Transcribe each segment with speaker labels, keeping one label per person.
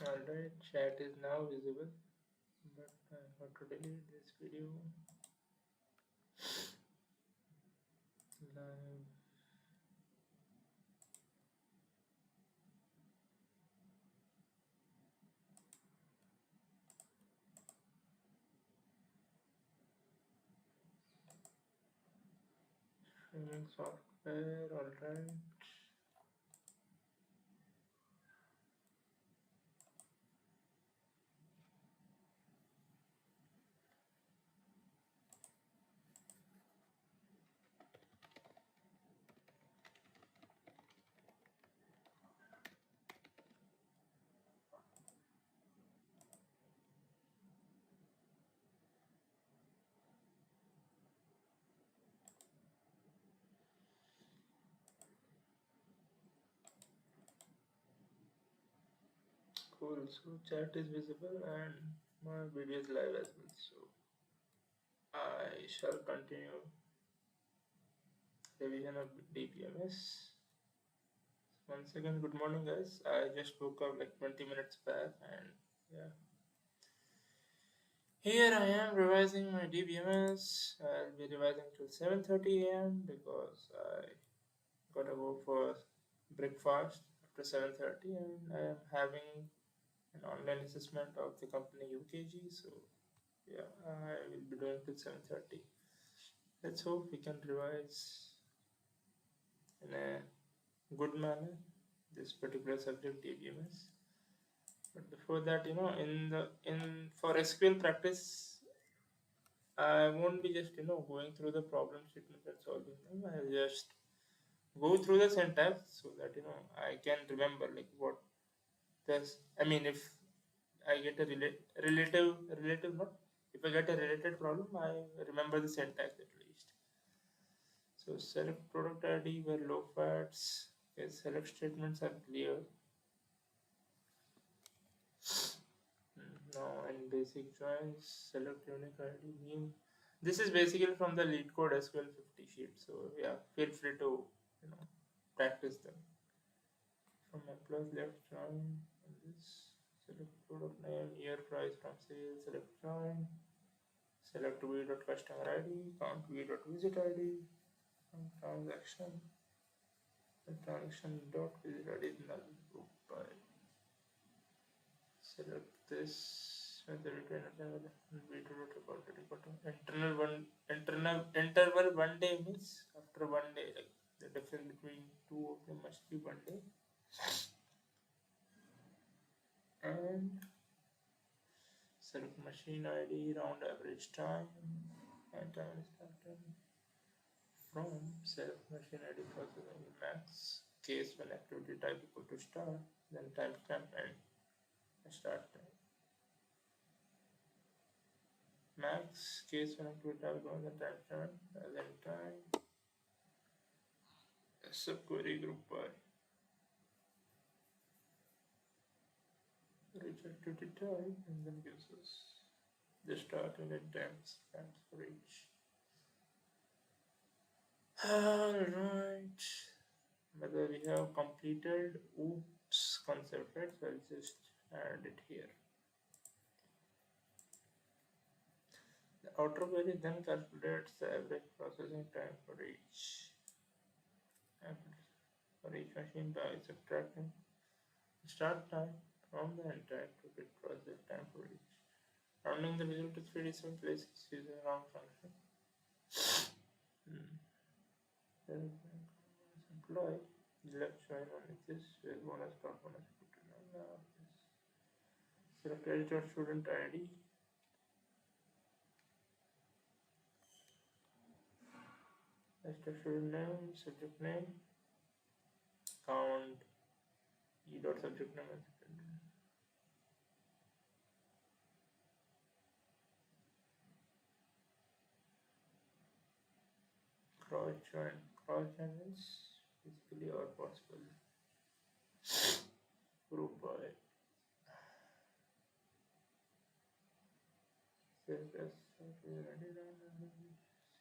Speaker 1: Alright, chat is now visible, but I have to delete this video live. Streaming software, alright. Cool, so chat is visible and my video is live as well. So I shall continue revision of dbms. Once again, good morning, guys. I just woke up like 20 minutes back, and yeah, here I am revising my dbms. I'll be revising till 7:30 a.m. because I gotta go for breakfast after 7:30, and I am having an online assessment of the company UKG. So yeah, I will be doing till 7:30. Let's hope we can revise in a good manner this particular subject dbms. But before that, in for SQL practice, I won't be just going through the problem statements and solving them. I'll just go through the syntax so that I can remember like what this. I mean, if I get a relative not. If I get a related problem, I remember the syntax at least. So select product ID where low fats. Okay, select statements are clear. Now in basic joins, select unique ID name. This is basically from the lead code SQL 50 sheet. So yeah, feel free to practice them. From employees left join and this select product name, year, price from sales, select join, select v.customer ID, count v.visit ID, and transaction, the transaction dot visit ID is null group by select this with the return v2.record internal interval 1 day means after 1 day, like the difference between two of them must be 1 day. And select machine ID, round average time, and time is started from select machine ID processing max case when activity type equal to start, then timestamp and start time. Max case when activity type equal to timestamp, then time, subquery group by reach activity type, and then gives us the start and end times for each. Alright, whether we have completed oops concept, right? So I'll just add it here. The outer query then calculates the average processing time for each machine by subtracting start time from the end time to get process time for each. Rounding the result to 3 decimal places using a round function. Then employee left join on this where bonus dot bonus put in on select editor student ID. Editor student name, subject name, count e dot subject name and cross channels basically are possible group by self as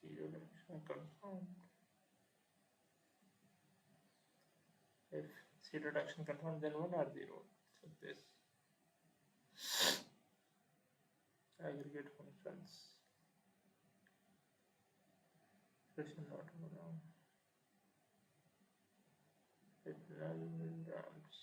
Speaker 1: serial action confirmed. If serial action confirmed, then 1 or 0. So this Aggregate functions. Expression not now. Signal ramps.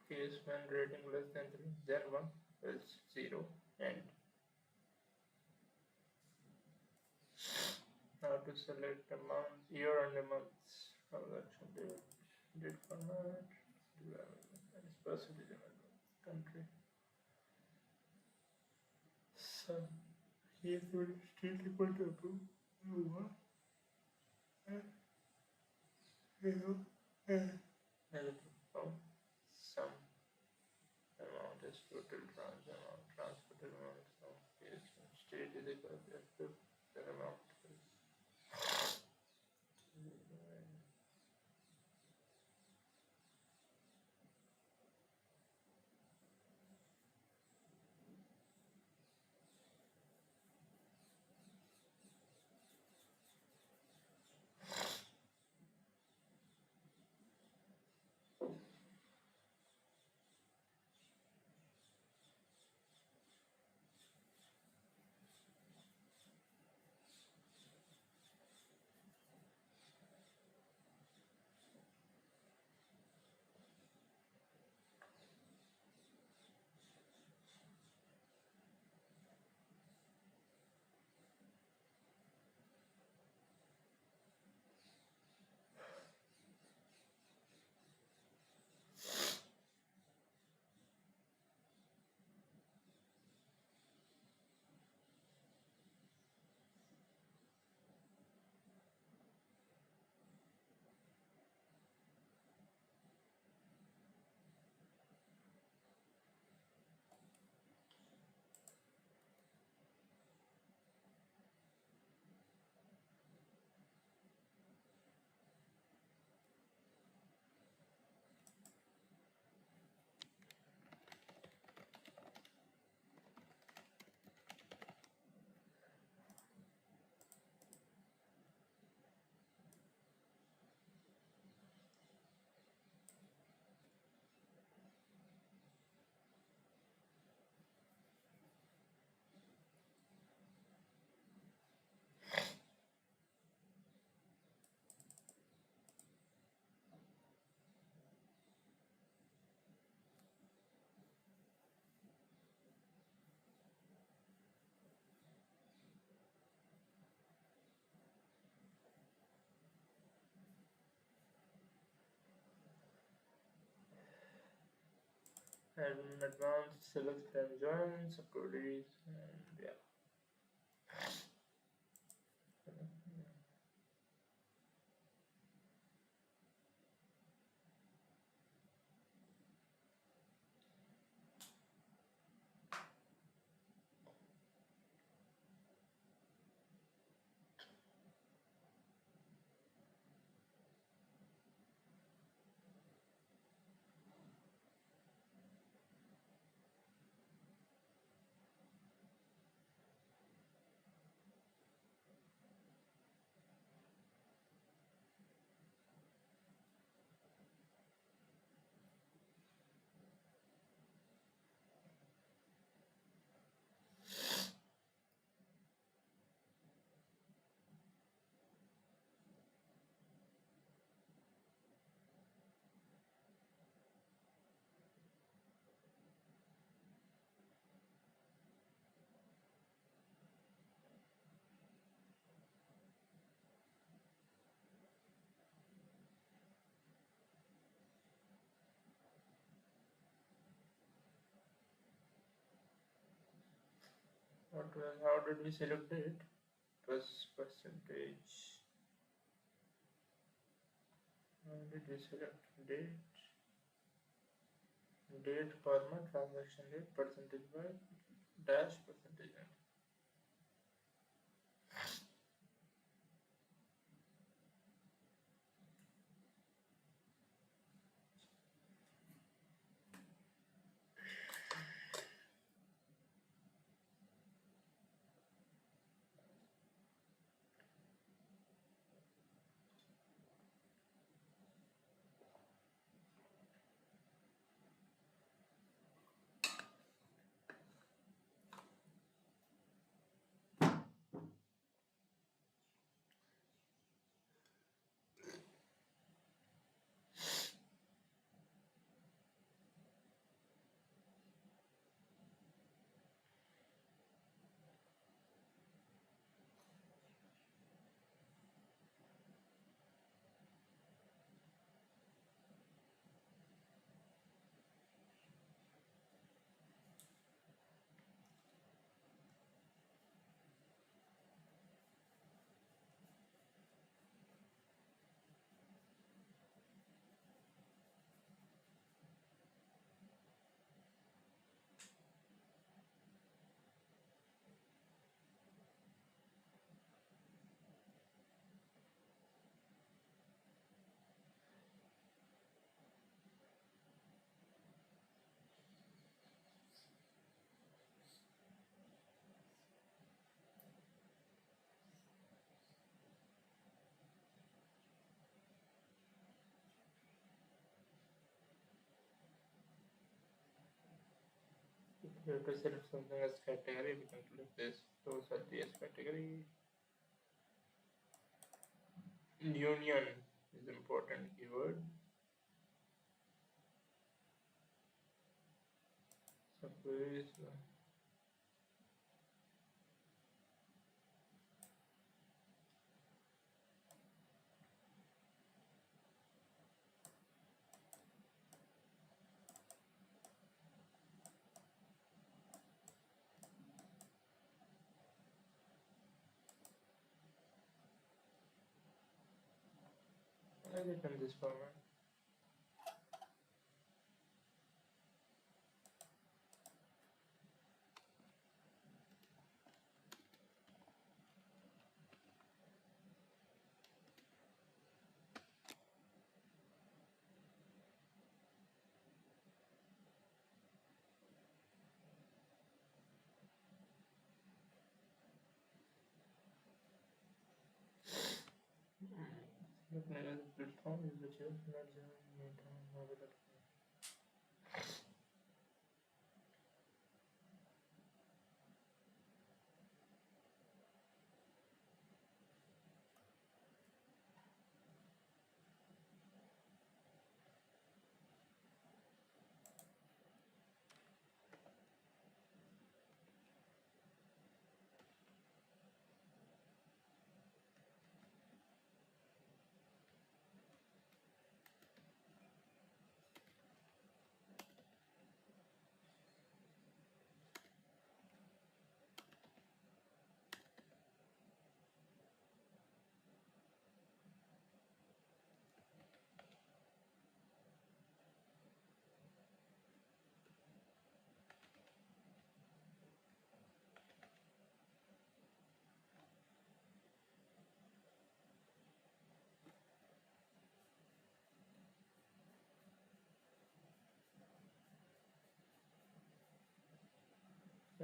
Speaker 1: Case when rating less than 3, then 1 is 0 and now to select a month, year and a month transaction date format, and percentage amount, country. So here would still equal to approve. Negative. Oh, some amount is total transferred amount. So yes, state is equal to approved. The amount is and advanced select and join subcategories and yeah. How did we select it? It was percentage. How did we select date? Date, comma, transaction date, percentage by dash percentage. If you have to select something as category, we can click this. Those are the as category. Union is important keyword. Suppose I it in this format. Looking at the platform is which is not available.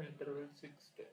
Speaker 1: Interval 6 days.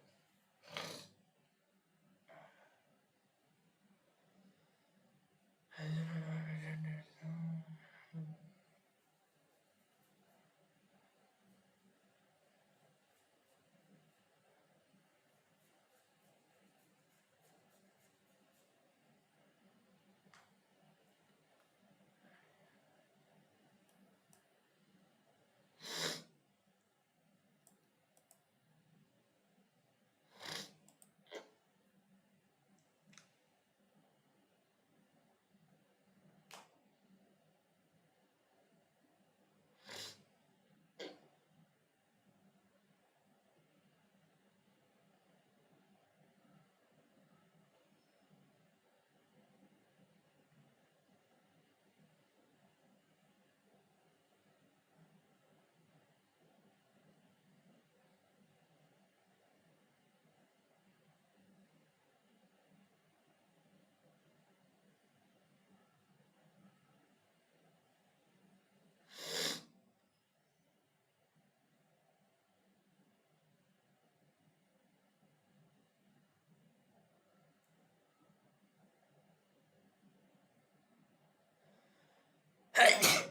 Speaker 1: Hmm.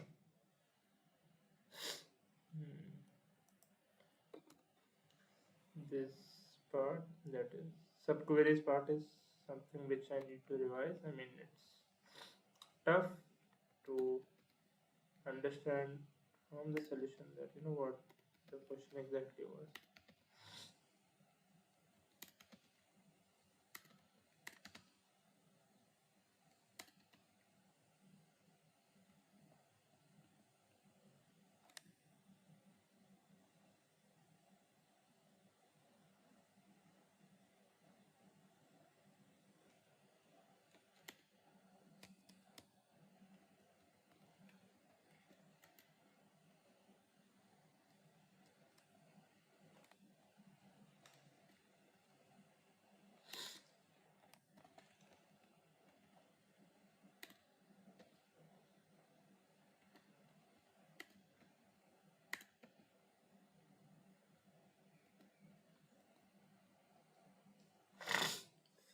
Speaker 1: This part, that is subqueries part, is something which I need to revise. I mean, it's tough to understand from the solution that what the question exactly was.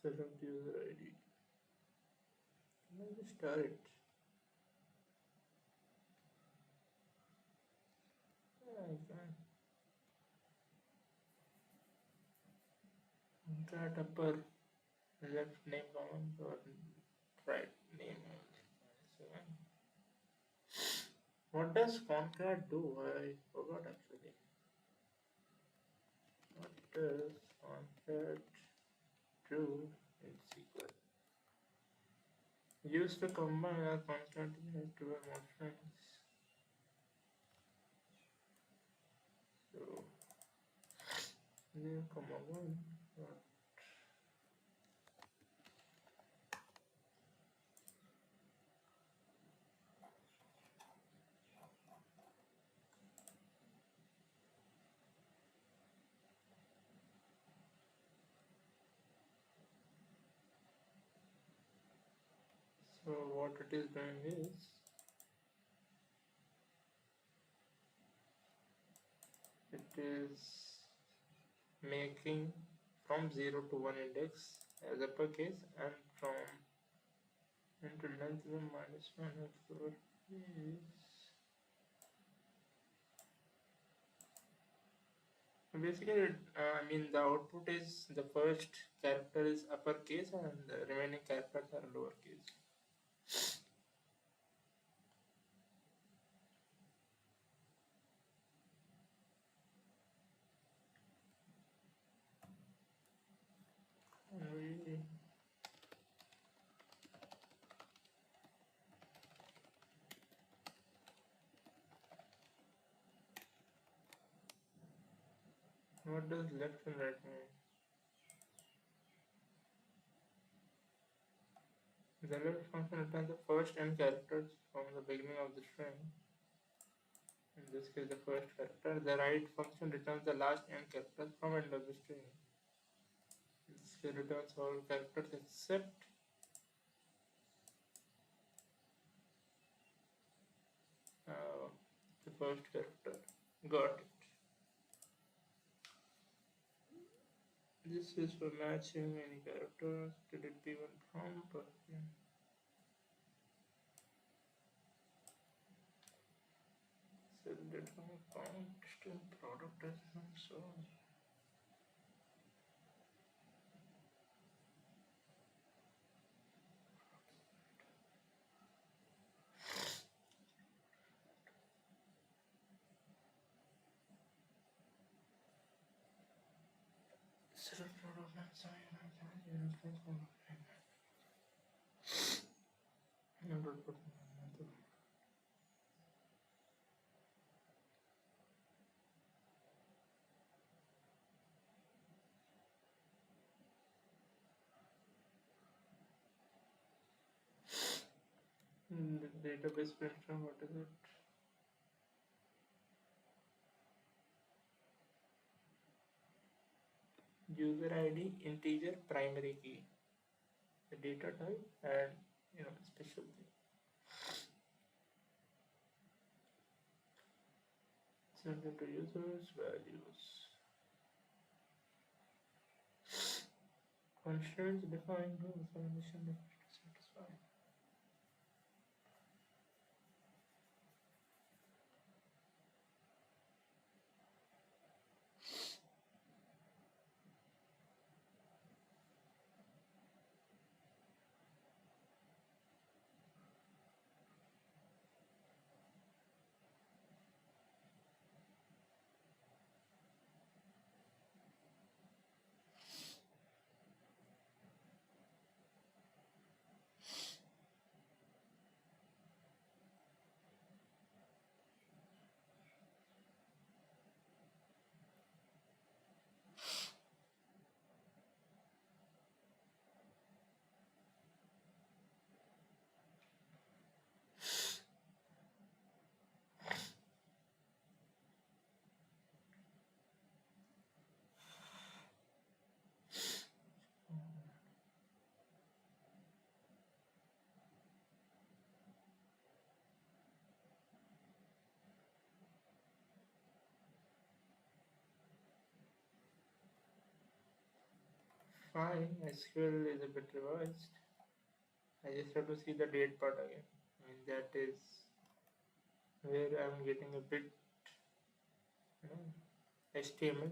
Speaker 1: 7th user ID. Can I just start it? Yeah, I can. Contract upper left name common or right name. Seven. What does concat do? I forgot actually. What does concat do in SQL? Use to combine a concat to a motions. So name comma one. So what it is doing is it is making from 0 to 1 index as uppercase and from into length minus 1 and 4 is basically I mean the output is the first character is uppercase and the remaining characters are lowercase. And we what does left and right mean? The left function returns the first n characters from the beginning of the string. In this case, the first character. The right function returns the last n characters from end of the string. In this case, returns all characters except the first character. Got it. This is for matching any characters. Did it be one from? But yeah. Selected from count string product as so. Select product and sign. The database print from what is it? User ID integer primary key. The data type and special thing. Send it to users values. Constraints defined rules for mission to satisfy. Fine, SQL is a bit revised. I just have to see the date part again. I mean, that is where I'm getting a bit, you know, HTML,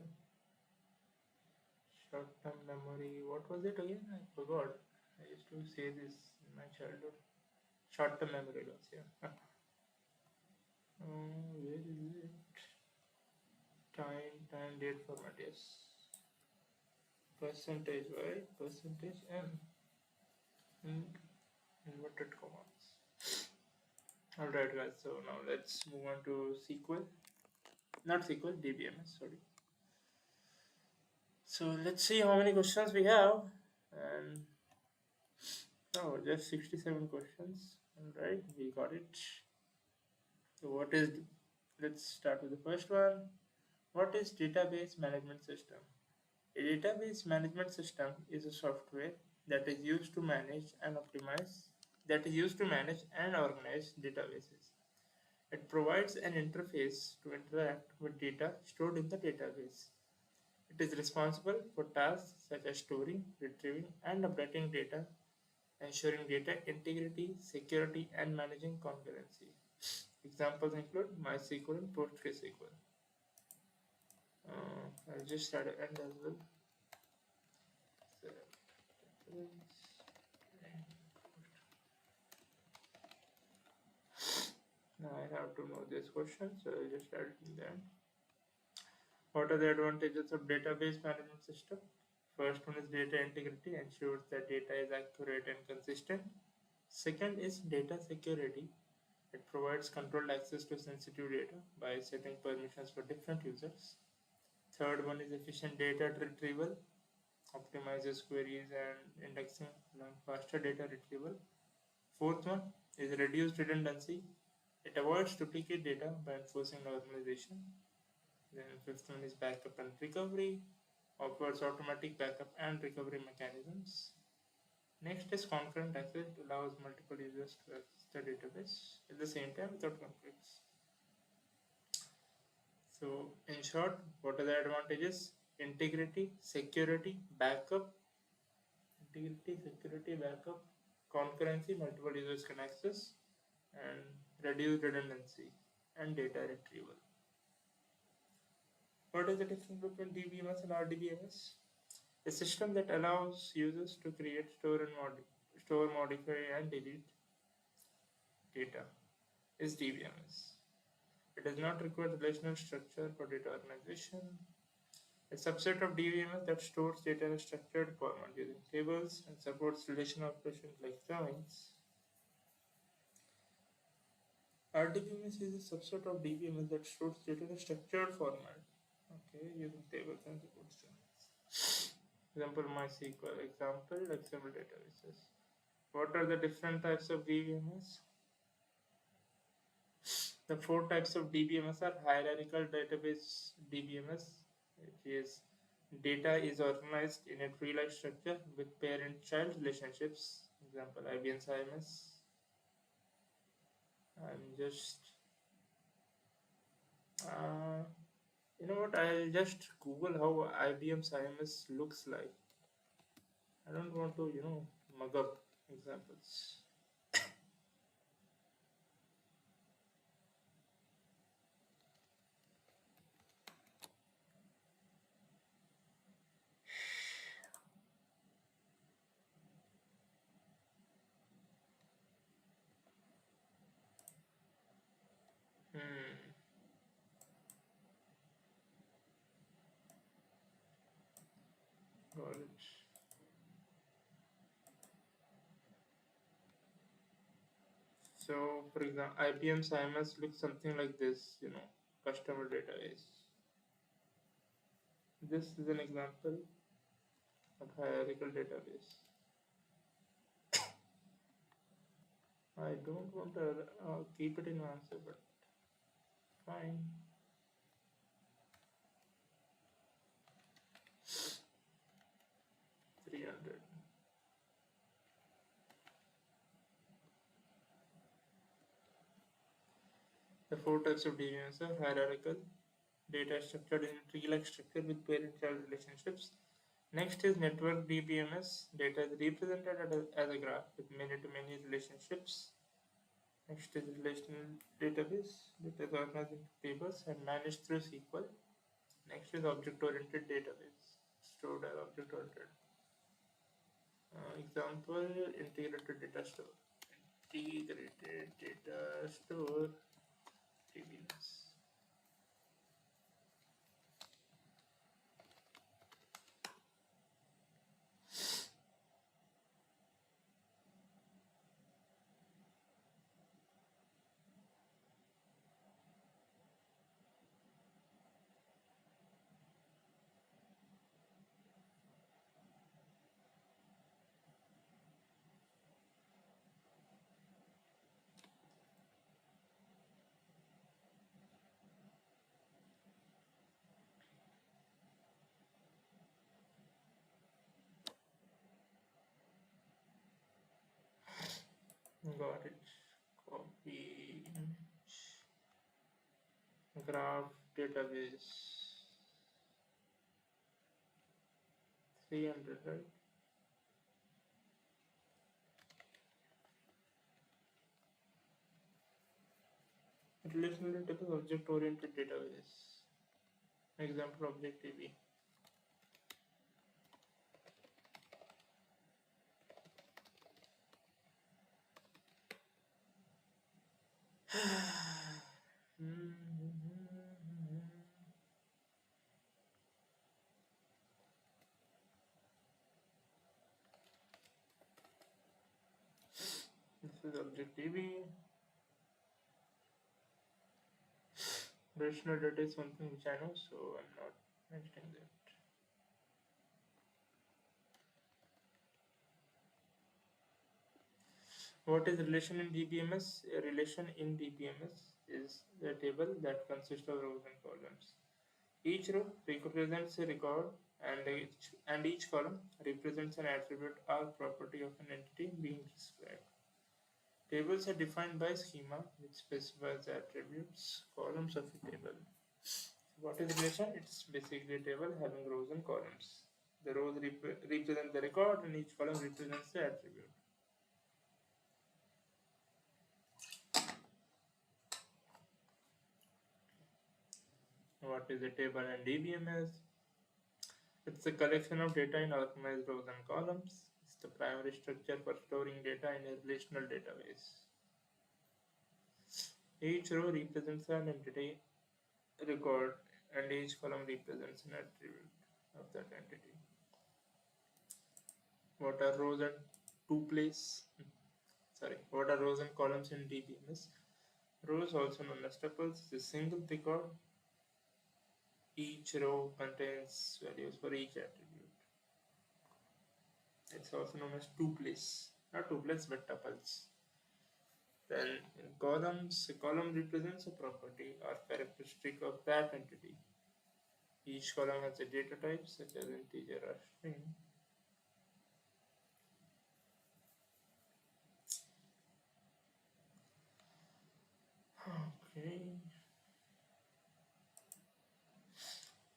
Speaker 1: short-term memory. What was it again? I forgot. I used to say this in my childhood. Short-term memory loss, yeah. Where is it? Time, date format, yes. Percentage y, percentage n, and inverted commas. Alright, guys, so now let's move on to SQL. Not SQL, dbms, sorry. So let's see how many questions we have. And oh, just 67 questions. Alright, we got it. So, let's start with the first one. What is database management system? A database management system is a software that is used to manage and organize databases. It provides an interface to interact with data stored in the database. It is responsible for tasks such as storing, retrieving, and updating data, ensuring data integrity, security, and managing concurrency. Examples include MySQL and PostgreSQL. I'll just start an end as well. So, now I have to know this question, so I'll just start it in the end. What are the advantages of database management system? First one is data integrity, ensures that data is accurate and consistent. Second is data security. It provides controlled access to sensitive data by setting permissions for different users. Third one is efficient data retrieval, optimizes queries and indexing, allowing faster data retrieval. Fourth one is reduced redundancy. It avoids duplicate data by enforcing normalization. Then fifth one is backup and recovery, offers automatic backup and recovery mechanisms. Next is concurrent access. It allows multiple users to access the database at the same time without conflicts. So, in short, what are the advantages? Integrity, security, backup, concurrency, multiple users can access, and reduced redundancy and data retrieval. What is the difference between dbms and rdbms? A system that allows users to create, store, modify, and delete data is dbms. It does not require relational structure for data organization. A subset of dbms that stores data in a structured format using tables and supports relational operations like joins. RDBMS is a subset of DBMS that stores data in a structured format, okay, using tables and supports joins. Example MySQL, example XML databases. What are the different types of DBMS? The four types of DBMS are hierarchical database DBMS, which is data is organized in a tree-like structure with parent-child relationships. Example IBM IMS. I'm just you know what? I'll just Google how IBM IMS looks like. I don't want to, mug up examples. Hmm. Got it. So, for example, IBM IMS looks something like this, customer database. This is an example of hierarchical database. I don't want to keep it in answer, but fine. Three hundred. The four types of DBMS are hierarchical, data structured in tree-like structure with parent-child relationships. Next is network dbms. Data is represented as a graph with many-to-many relationships. Next is relational database. Data is organized into tables and managed through SQL. Next is object-oriented database. Stored as object-oriented. Example, integrated data store. Integrated data store, DBMS. Got it. Copy image. Graph database. 300, right? Relational database, object oriented database. Example, object DB. This is object DB. Relational data is something which I know, so I'm not mentioning that. What is relation in dbms? A relation in dbms is a table that consists of rows and columns. Each row represents a record, and each column represents an attribute or property of an entity being described. Tables are defined by schema, which specifies the attributes, columns of a table. What is relation? It's basically a table having rows and columns. The rows represent the record, and each column represents the attribute. What is a table and dbms? It's a collection of data in organized rows and columns. It's the primary structure for storing data in a relational database. Each row represents an entity record, and each column represents an attribute of that entity. What are rows and what are rows and columns in dbms? Rows, also known as tuples, is a single record. Each row contains values for each attribute. It's also known as tuples, not tuples but tuples. Then in columns, a column represents a property or characteristic of that entity. Each column has a data type such as integer or string. Okay.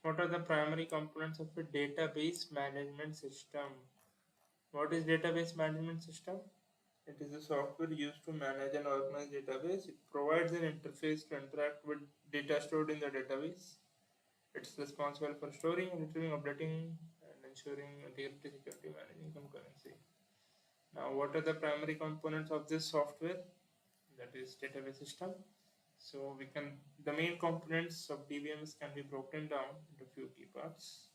Speaker 1: What are the primary components of a database management system? What is database management system? It is a software used to manage and organize database. It provides an interface to interact with data stored in the database. It's responsible for storing, retrieving, updating, and ensuring integrity, security, managing concurrency. Now, what are the primary components of this software? That is database system. So the main components of DBMS can be broken down into few key parts.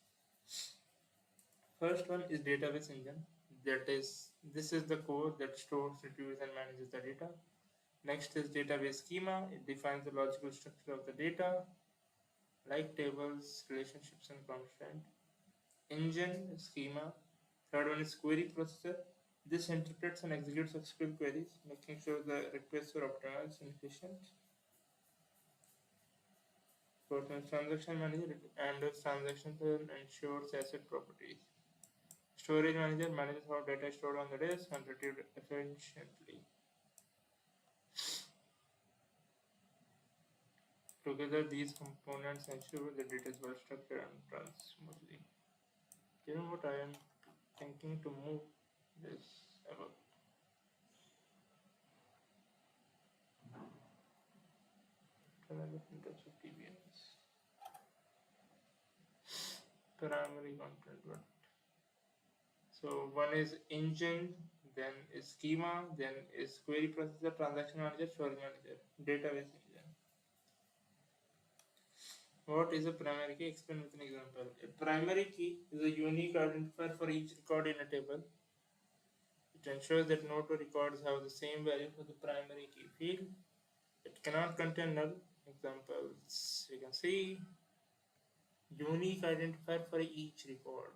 Speaker 1: First one is database engine. This is the core that stores, retrieves, and manages the data. Next is database schema. It defines the logical structure of the data, like tables, relationships, and constraint. Engine schema. Third one is query processor. This interprets and executes SQL queries, making sure the requests are optimized and efficient. Fourth one is transaction manager. It handles transactions and ensures asset properties. Storage manager manages how data is stored on the disk and retrieved efficiently. Together, these components ensure the data is well structured and runs smoothly. You know what I am thinking to move this about in terms of dbms. Primary content one. So one is engine, then is schema, then is query processor, transaction manager, storage manager, database engine. What is a primary key? Explain with an example. A primary key is a unique identifier for each record in a table. It ensures that no two records have the same value for the primary key field. It cannot contain null. Examples you can see: unique identifier for each record.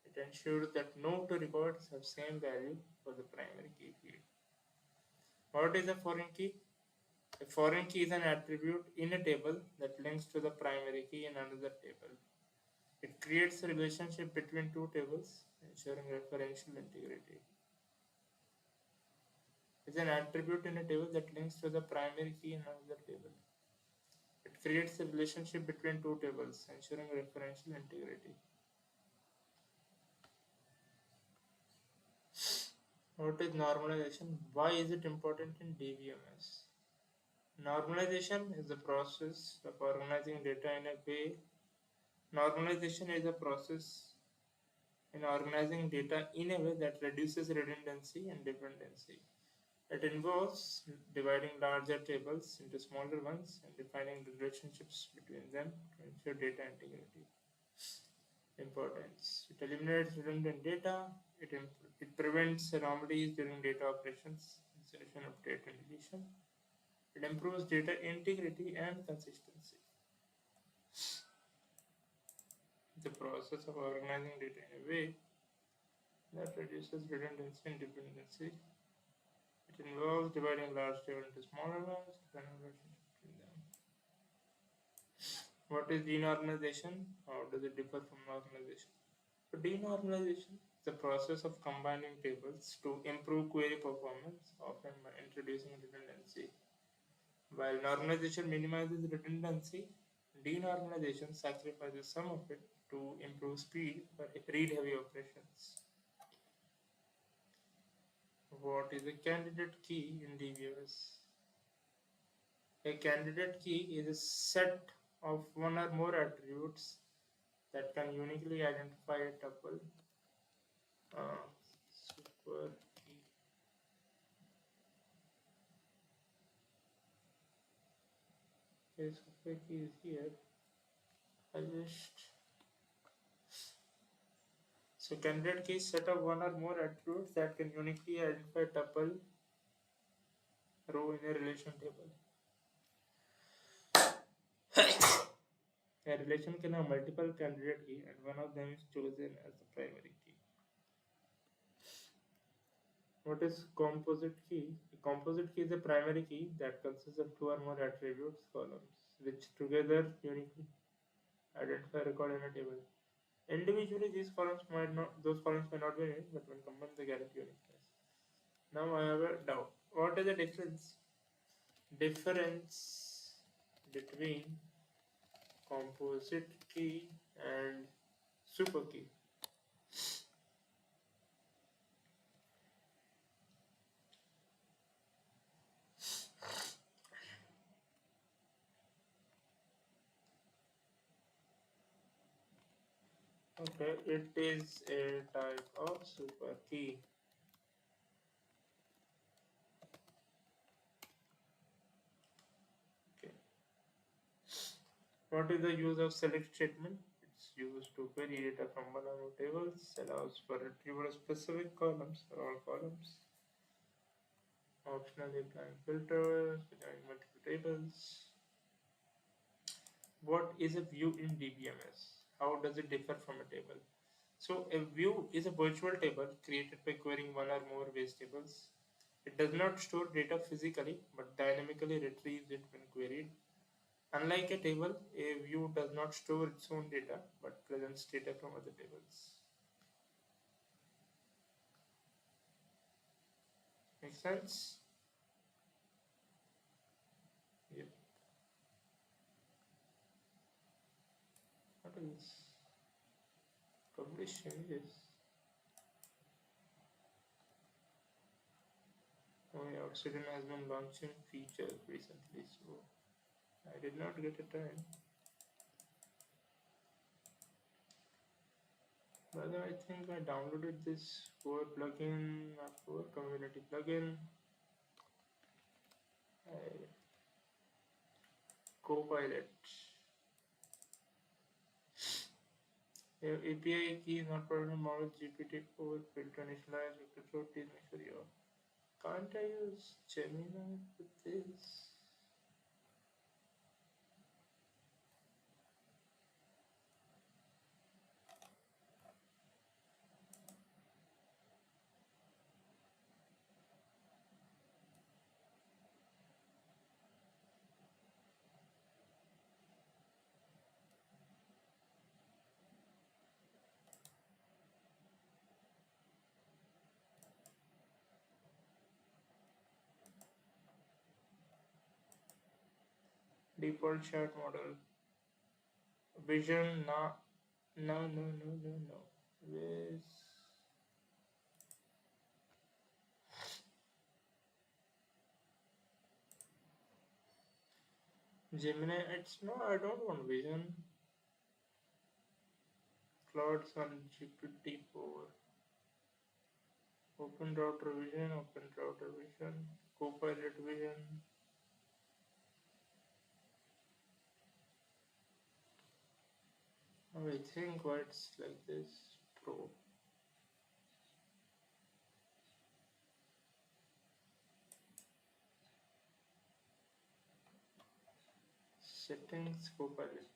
Speaker 1: It ensures that no two records have same value for the primary key field. What is a foreign key? A foreign key is an attribute in a table that links to the primary key in another table. It creates a relationship between two tables, ensuring referential integrity. It's an attribute in a table that links to the primary key in another table. It creates a relationship between two tables, ensuring referential integrity. What is normalization? Why is it important in dbms? Normalization is the process of organizing data in a way. Normalization is a process in organizing data in a way that reduces redundancy and dependency. It involves dividing larger tables into smaller ones and defining the relationships between them to ensure data integrity. Importance: it eliminates redundant data, it prevents anomalies during data operations, insertion, update, and deletion. It improves data integrity and consistency. The process of organizing data in a way that reduces redundancy and dependency. It involves dividing large tables into smaller ones, defining relationship between them. What is denormalization? How does it differ from normalization? So denormalization is the process of combining tables to improve query performance, often by introducing redundancy. While normalization minimizes redundancy, denormalization sacrifices some of it to improve speed for read-heavy operations. What is a candidate key in dbms? A candidate key is a set of one or more attributes that can uniquely identify a tuple. Super key. Okay, super key is here. So candidate key is set of one or more attributes that can uniquely identify a tuple row in a relation table. A relation can have multiple candidate key and one of them is chosen as the primary key. What is composite key? A composite key is a primary key that consists of two or more attributes columns, which together uniquely identify a record in a table. Individually, those columns may not be unique, but when combined, they guarantee uniqueness. Now I have a doubt. What is the difference? Difference between composite key and super key. Okay, it is a type of super key. Okay. What is the use of select statement? It's used to query data from one or more tables, allows for retrieval of specific columns or all columns. Optionally applying filters, between multiple tables. What is a view in dbms? How does it differ from a table? So a view is a virtual table created by querying one or more base tables. It does not store data physically but dynamically retrieves it when queried. Unlike a table, a view does not store its own data but presents data from other tables. Make sense? Yep. What is this? Publish images. Oh yeah, Obsidian has been launching features recently, so I did not get a time. But I think I downloaded this core plugin, not core community plugin, uh, Copilot. Your API key is not part of model GPT over filter initialize vector flow. Please make sure you can't I use Gemini with this? Default chat model. Vision no no. Where's Gemini? It's no, I don't want Vision. Clouds on GPT-4. Open router vision, Copilot vision. I think why it's like this. Pro. Settings Copilot.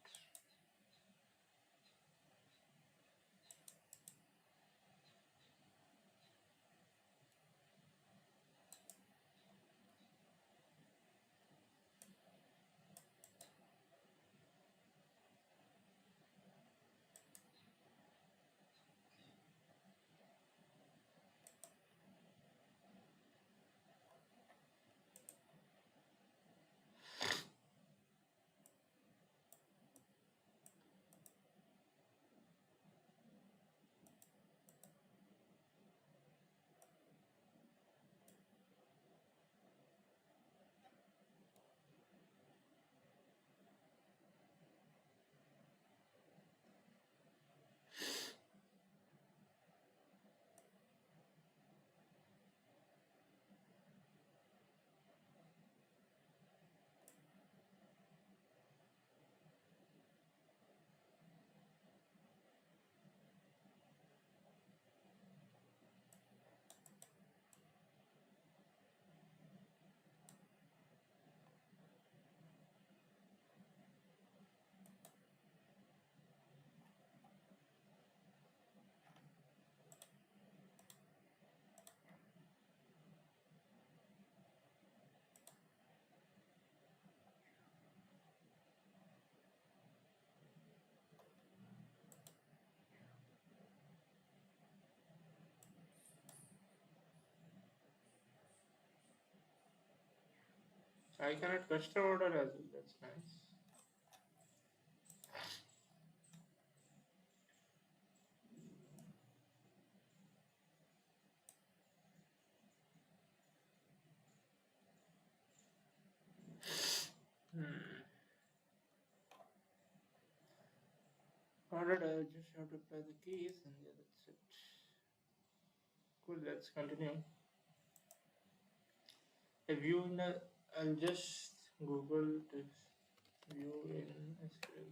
Speaker 1: I cannot custom order as well. That's nice. Hmm. Alright, I just have to apply the keys and yeah, that's it. Cool, let's continue. A view in a, I'll just Google this view in SQL.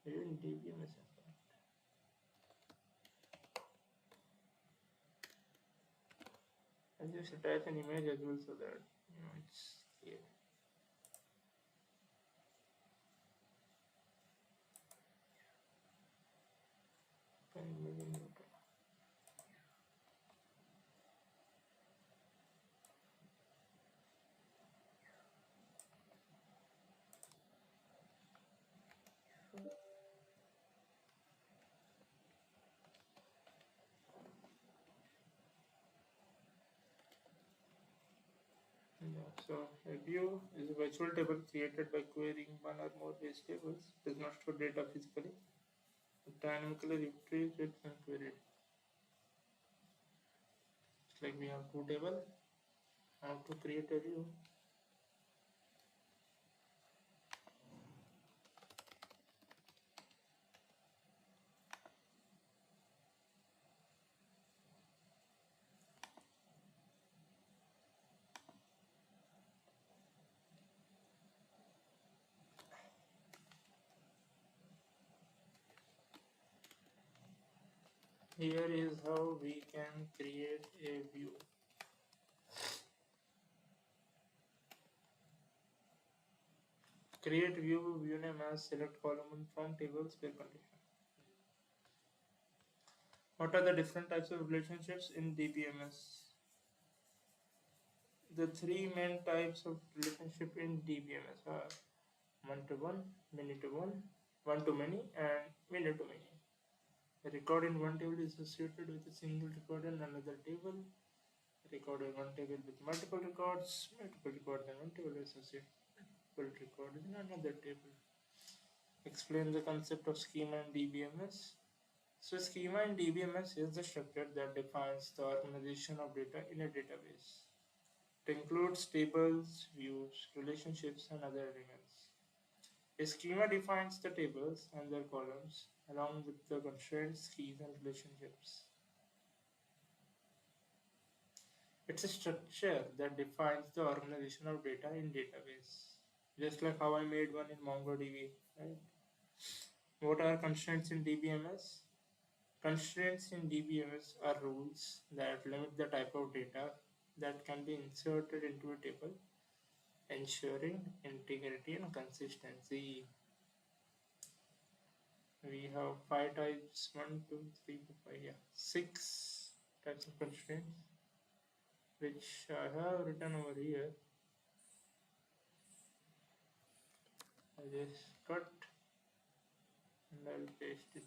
Speaker 1: View in dbms. I'll just attach an image as well so that it's clear. Yeah, so a view is a virtual table created by querying one or more base tables. It does not store data physically. dynamically retrieve it and query it. It's like we have two table. How to create a view? Here is how we can create a view. Create view name as select column from tables per condition. What are the different types of relationships in dbms? The three main types of relationship in dbms are one to one, many to one to many, and many to many. A record in one table is associated with a single record in another table. A record in one table with multiple records in one table is associated with multiple records in another table. Explain the concept of schema in dbms. So schema in dbms is the structure that defines the organization of data in a database. It includes tables, views, relationships, and other elements. A schema defines the tables and their columns along with the constraints, keys, and relationships. It's a structure that defines the organization of data in database. Just like how I made one in MongoDB, right? What are constraints in DBMS? Constraints in DBMS are rules that limit the type of data that can be inserted into a table, ensuring integrity and consistency. We have five types: one, two, three, four, five, yeah, six types of constraints, which I have written over here. I just cut and I'll paste it.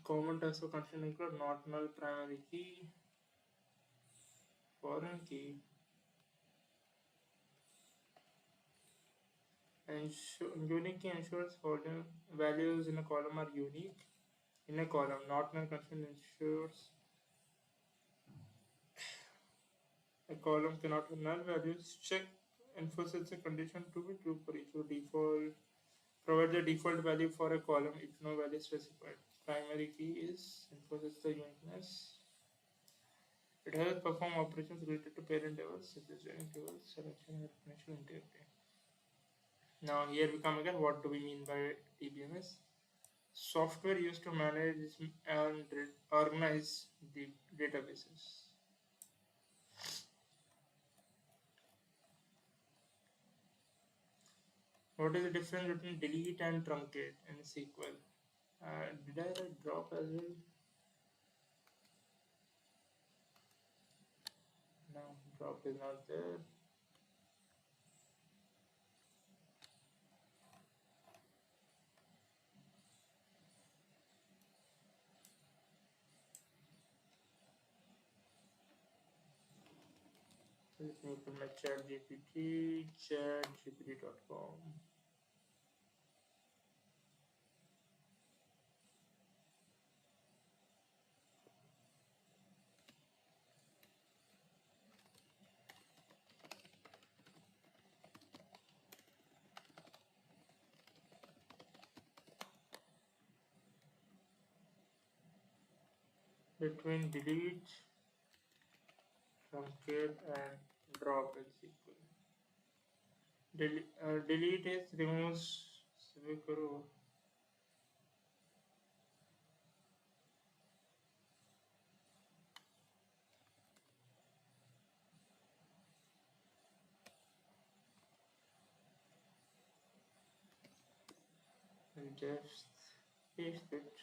Speaker 1: Common types of constraint include not null primary key, foreign key, and unique key ensures holding values in a column are unique in a column. Not null constraint ensures a column cannot have null values. Check enforces a condition to be true for each. So default provide the default value for a column if no value is specified. Primary key is enforces the uniqueness. It helps perform operations related to parent levels such as joining tables, selection, and recognition integrity. Now here we come again. What do we mean by DBMS? Software used to manage and organize the databases. What is the difference between delete and truncate in SQL? Did I write drop as well? No, drop is not there. Let me open my chat GPT, chatgpt.com. Between delete, truncate, and drop in SQL. Delete is removes civic row. And just paste it.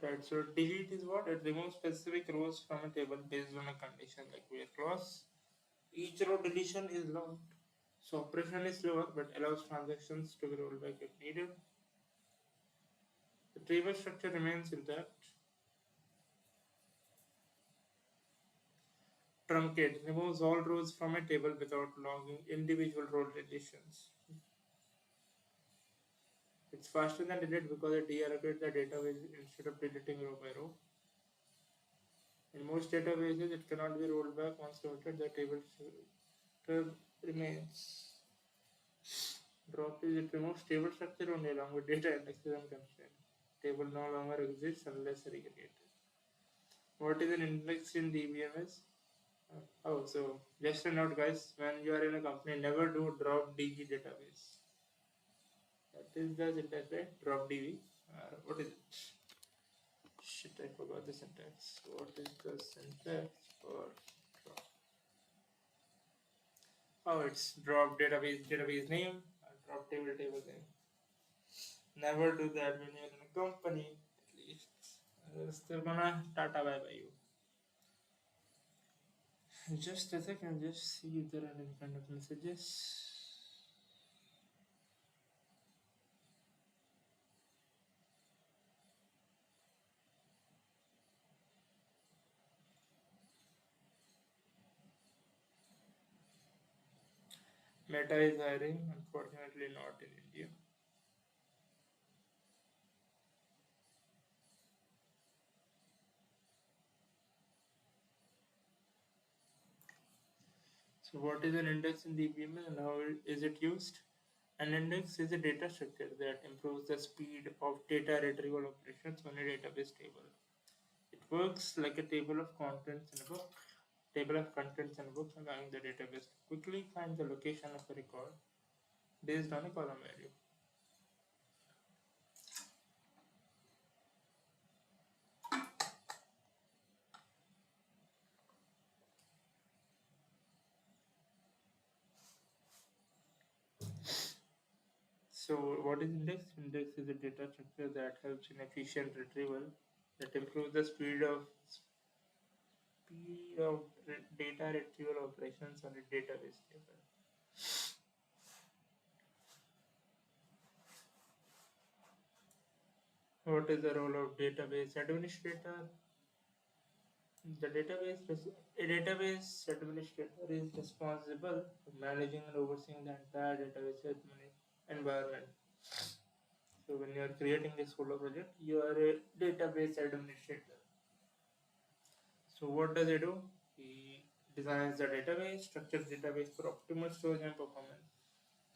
Speaker 1: Right, so delete is what? It removes specific rows from a table based on a condition like where clause. Each row deletion is logged. So operation is slower but allows transactions to be rolled back if needed. The table structure remains intact. Truncate removes all rows from a table without logging individual row deletions. It's faster than delete because it deallocates the database instead of deleting row by row. In most databases, it cannot be rolled back once loaded. The table structure remains. Drop is it removes table structure only along with data indexes and constraints. Table no longer exists unless segregated. What is an index in dbms? So just a note, guys. When you are in a company, never do drop db database. That is the syntax, right? Drop db. What is it? Shit, I forgot the syntax. What is the syntax for drop? Oh, it's drop database name, drop table name. Never do that when you're in a company, at least. They're gonna tata bye bye you. Just a second, just see if there are any kind of messages. Meta is hiring, unfortunately not in India. So what is an index in DBMS and how is it used? An index is a data structure that improves the speed of data retrieval operations on a database table. It works like a table of contents in a book. Table of contents in a book allowing the database to quickly find the location of a record based on a column value. So what is index? Index is a data structure that helps in efficient retrieval that improves the speed of data retrieval operations on a database table. What is the role of database administrator? A database administrator is responsible for managing and overseeing the entire database environment. So when you are creating this solo project, you are a database administrator. So what does he do? He designs the database, structures database for optimal storage and performance,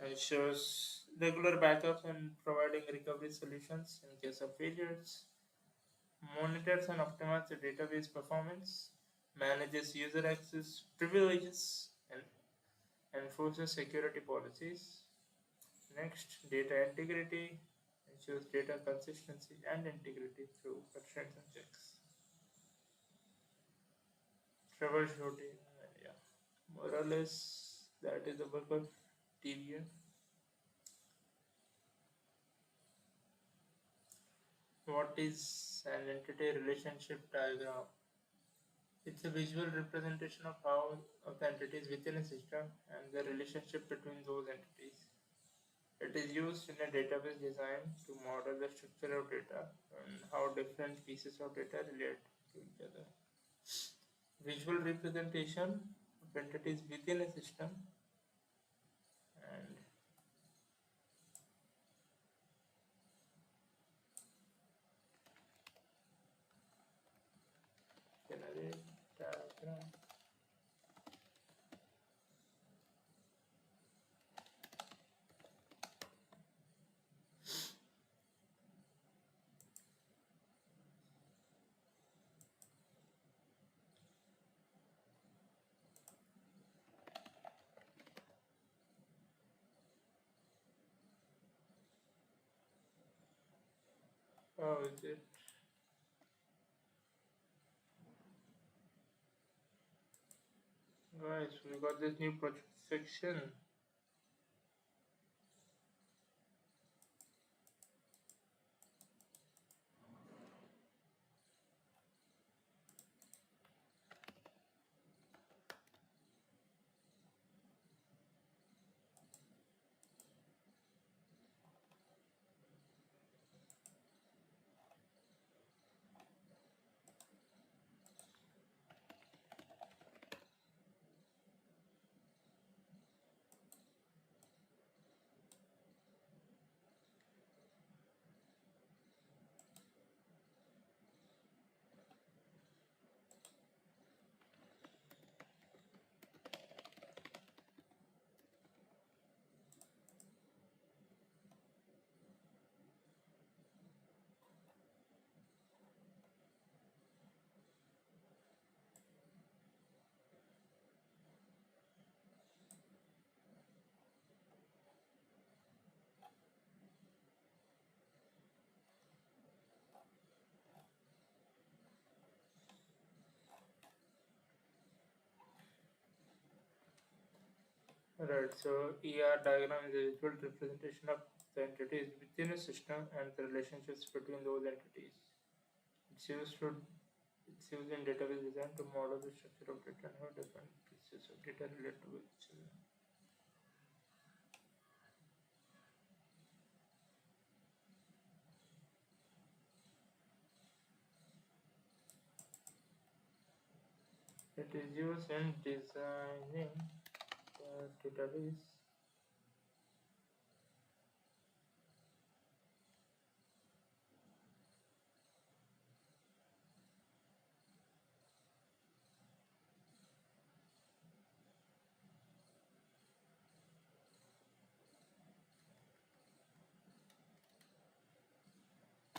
Speaker 1: ensures regular backups and providing recovery solutions in case of failures, monitors and optimizes the database performance, manages user access privileges, and enforces security policies. Next, data integrity ensures data consistency and integrity through constraints and checks. Troubleshooting, yeah, more or less that is the work of TVM. What is an entity relationship diagram? It's a visual representation of how of the entities within a system and the relationship between those entities. It is used in a database design to model the structure of data and how different pieces of data relate to each other. Visual representation of entities within a system and generate diagram. How is it? Guys, we got this new project section. Right, so ER diagram is a visual representation of the entities within a system and the relationships between those entities. It's used to it's used in database design to model the structure of data and how different pieces of data relate to each other. It is used in designing the database.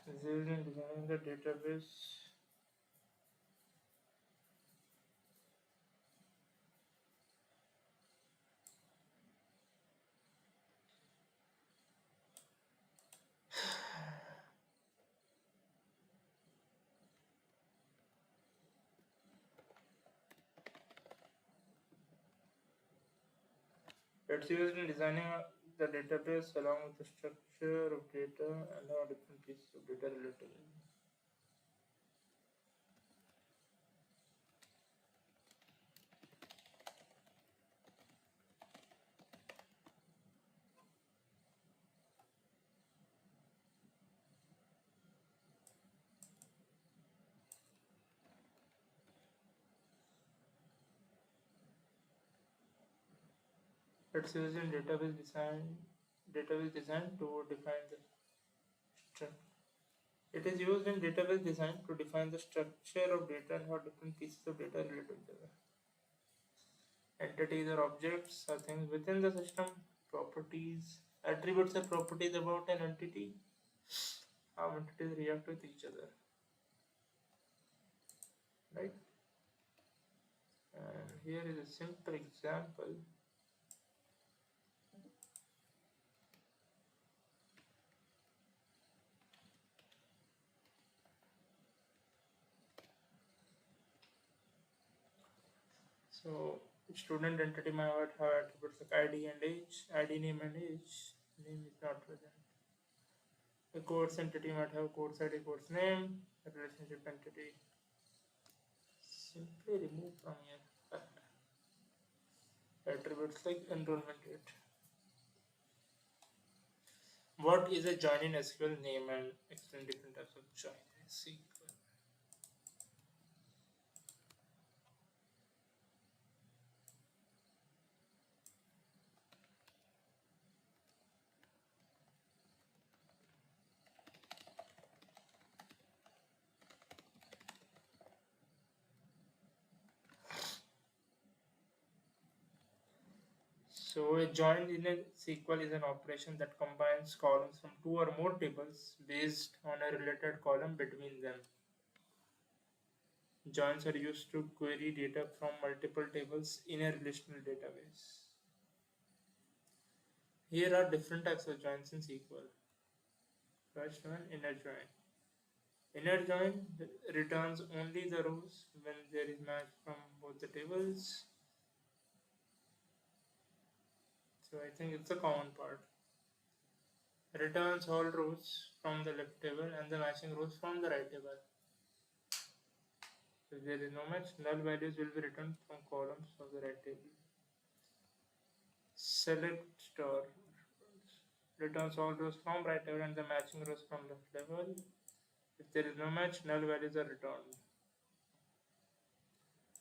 Speaker 1: It is used in designing the database. It's used in designing the database along with the structure of data and how different pieces of data relate to it. It's used in database design to define the structure. It is used in database design to define the structure of data and how different pieces of data relate to each other. Entities or objects are things within the system. Properties, attributes are properties about an entity. How entities react with each other, right? And here is a simple example. So student entity might have attributes like ID and age, ID name and age. Name is not present. A course entity might have course ID, course name. A relationship entity simply remove from here. Attributes like enrollment rate. What is a join in SQL? Name and explain different types of join in SQL. So a join in a SQL is an operation that combines columns from two or more tables based on a related column between them. Joins are used to query data from multiple tables in a relational database. Here are different types of joins in SQL. First one, inner join. Inner join returns only the rows when there is match from both the tables. So I think it's a common part. Returns all rows from the left table and the matching rows from the right table. If there is no match, null values will be returned from columns of the right table. Select star returns all rows from right table and the matching rows from left table. If there is no match, null values are returned.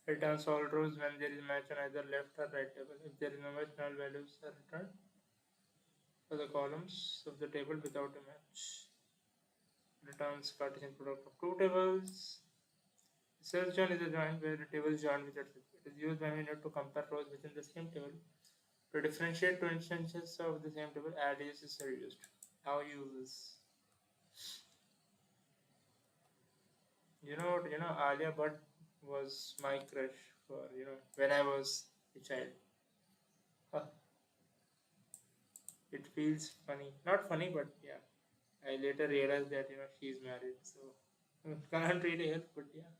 Speaker 1: Returns all rows when there is match on either left or right table. If there is no match, null values are returned for the columns of the table without a match. Returns Cartesian product of two tables. Self join is a join where the table is joined with itself. It is used when we need to compare rows within the same table. To differentiate two instances of the same table, aliases are used. How you use this? Alia Bhatt was my crush for when I was a child. Huh, it feels funny, not funny, but yeah. I later realized that she's married, so can't really help. But yeah,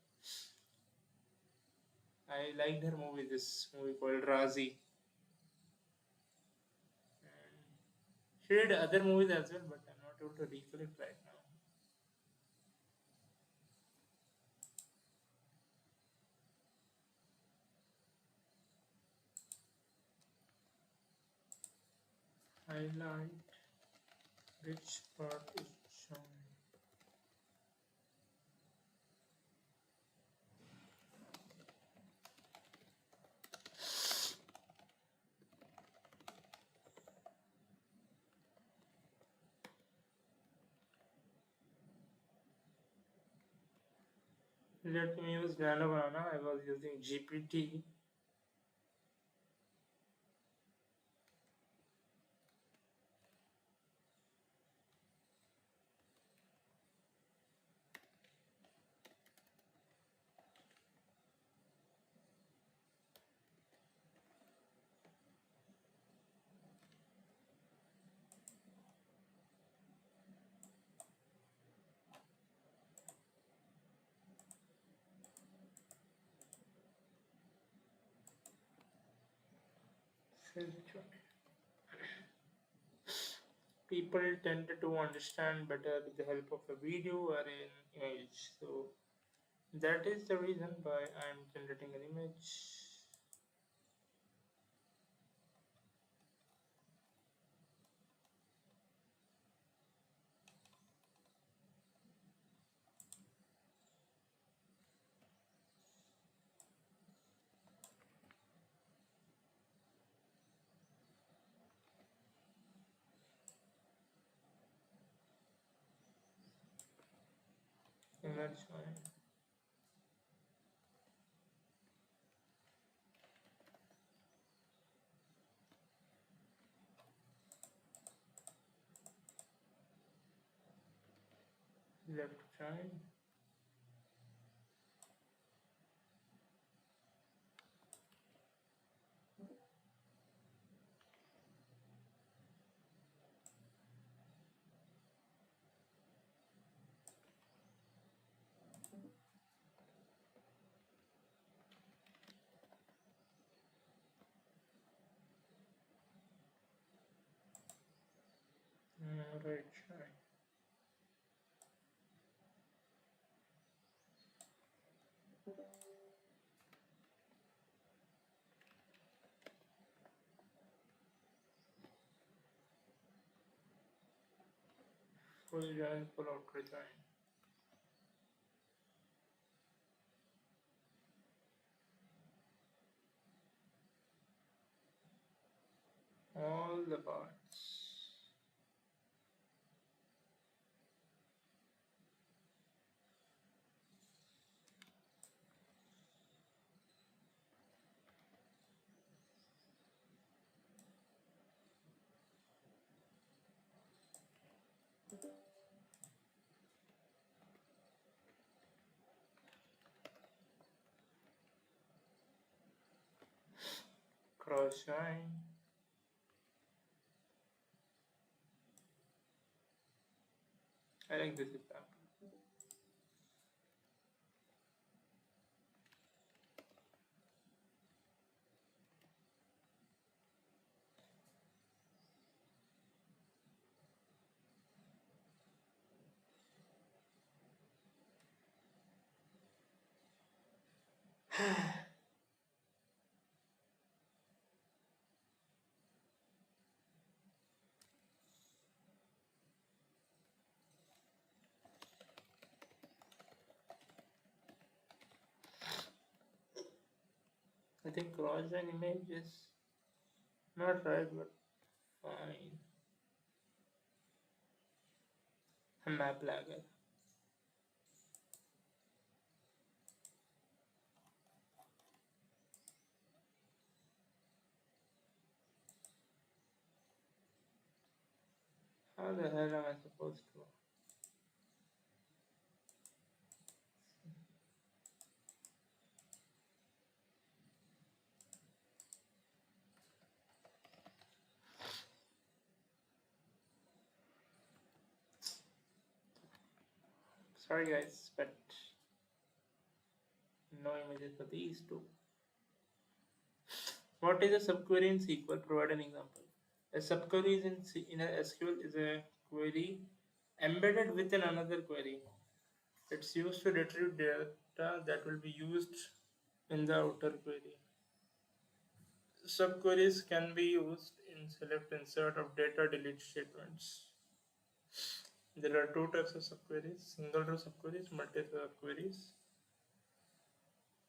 Speaker 1: I liked her movie. This movie called Razi. She did other movies as well, but I'm not able to recollect right now. Highlight which part is shown. Let me use Nano Banana. I was using GPT. People tend to understand better with the help of a video or an image. So that is the reason why I'm generating an image. And that's fine. Left join. Right join. Full join, full out rejoin. All the parts. Cross join. I like this example. I think cross join image is not right, but fine. A map lagger. How the hell am I supposed to? Sorry guys, but no images for these two. What is a subquery in SQL? Provide an example. A subquery is in a SQL is a query embedded within another query. It's used to retrieve data that will be used in the outer query. Subqueries can be used in select insert of data delete statements. There are two types of subqueries: single row subqueries, multi row subqueries.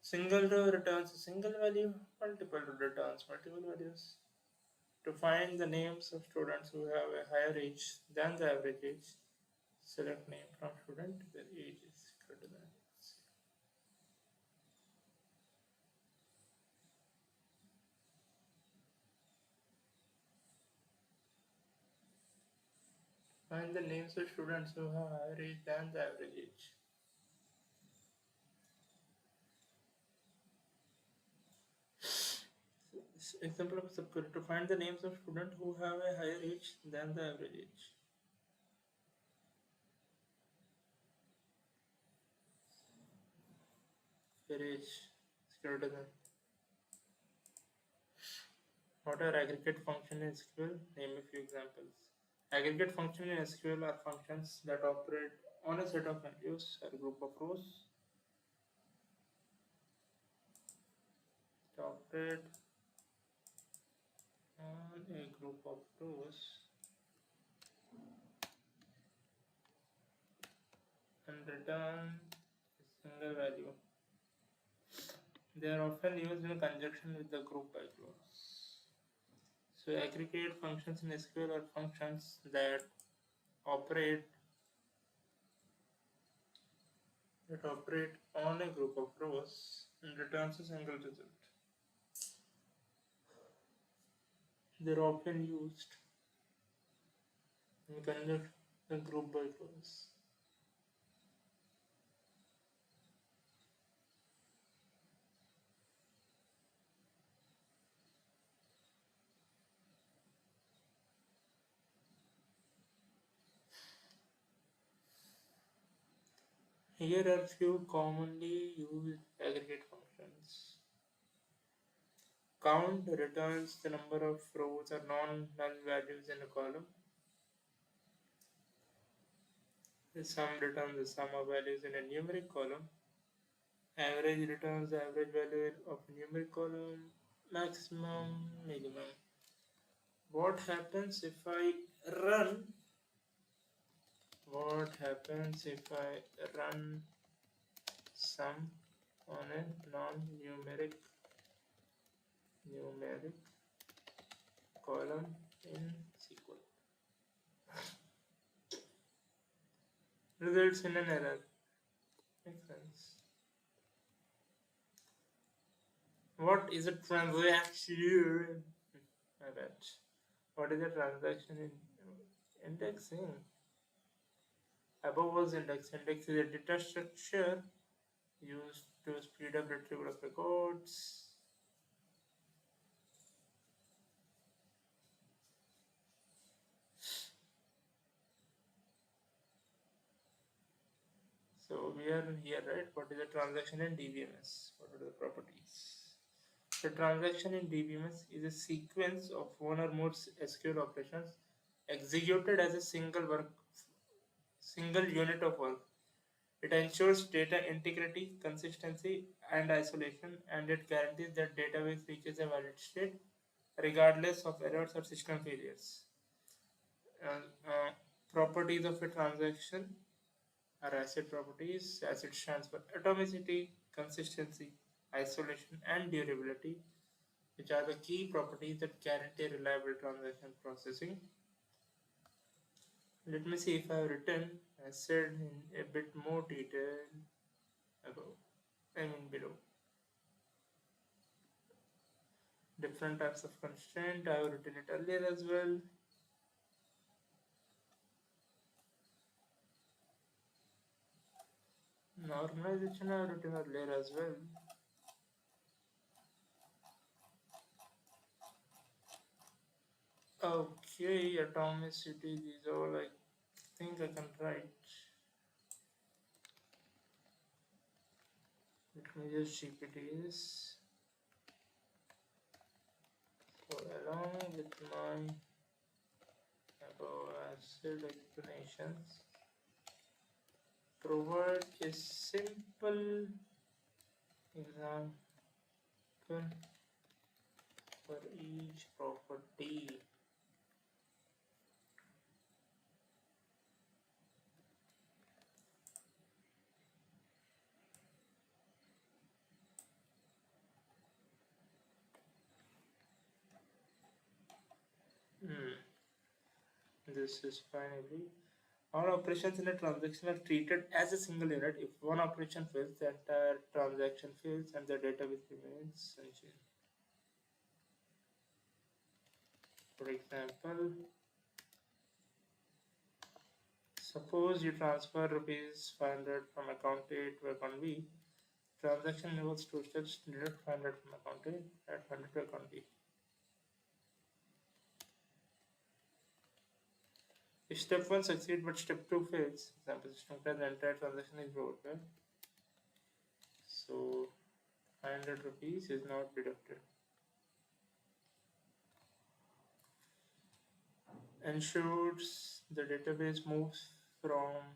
Speaker 1: Single row returns a single value, multiple row returns multiple values. To find the names of students who have a higher age than the average age, select name from student where age is greater than. Find the names of students who have higher age than the average age. Example of subquery: to find the names of students who have a higher age than the average age. Where age is greater than. What are aggregate function in SQL? Name a few examples. Aggregate function in SQL are functions that operate on a set of values or group of rows. That operate on a group of rows and return a single value. They are often used in conjunction with the group by clause. So aggregate functions in SQL are functions operate that operate on a group of rows and returns a single result. They are often used in conjunction with the group by clause. Here are few commonly used aggregate functions. Count returns the number of rows or non-null values in a column. The sum returns the sum of values in a numeric column. Average returns the average value of a numeric column. Maximum, minimum. What happens if I run? What happens if I run sum on a non-numeric numeric column in SQL? Results in an error. Makes sense. What is a transaction? Alright. What is a transaction in indexing? Above was index. Index is a data structure used to speed up retrieval of records. So we are here, right? What is a transaction in dbms? What are the properties? The transaction in dbms is a sequence of one or more SQL operations executed as a single unit of work. It ensures data integrity, consistency, and isolation, and it guarantees that database reaches a valid state regardless of errors or system failures. Uh, Properties of a transaction are ACID properties. ACID stands for atomicity, consistency, isolation, and durability, which are the key properties that guarantee reliable transaction processing. Let me see if I have written ACID in a bit more detail above. Below. Different types of constraint, I have written it earlier as well. Normalization, I have written earlier as well. Okay, atomicity, these all I think I can write. Let me just GPT this. So along with my So acid explanations provide a simple example for each property. Hmm. This is finally all operations in a transaction are treated as a single unit. If one operation fails, the entire transaction fails and the database remains unchanged. For example, suppose you transfer rupees 500 from account A to account B. Transaction involves two steps: deduct 500 from account A, add 100 to account B. If step 1 succeeds but step 2 fails, example system crash, the entire transaction is broken. So 500 rupees is not deducted. Ensures the database moves from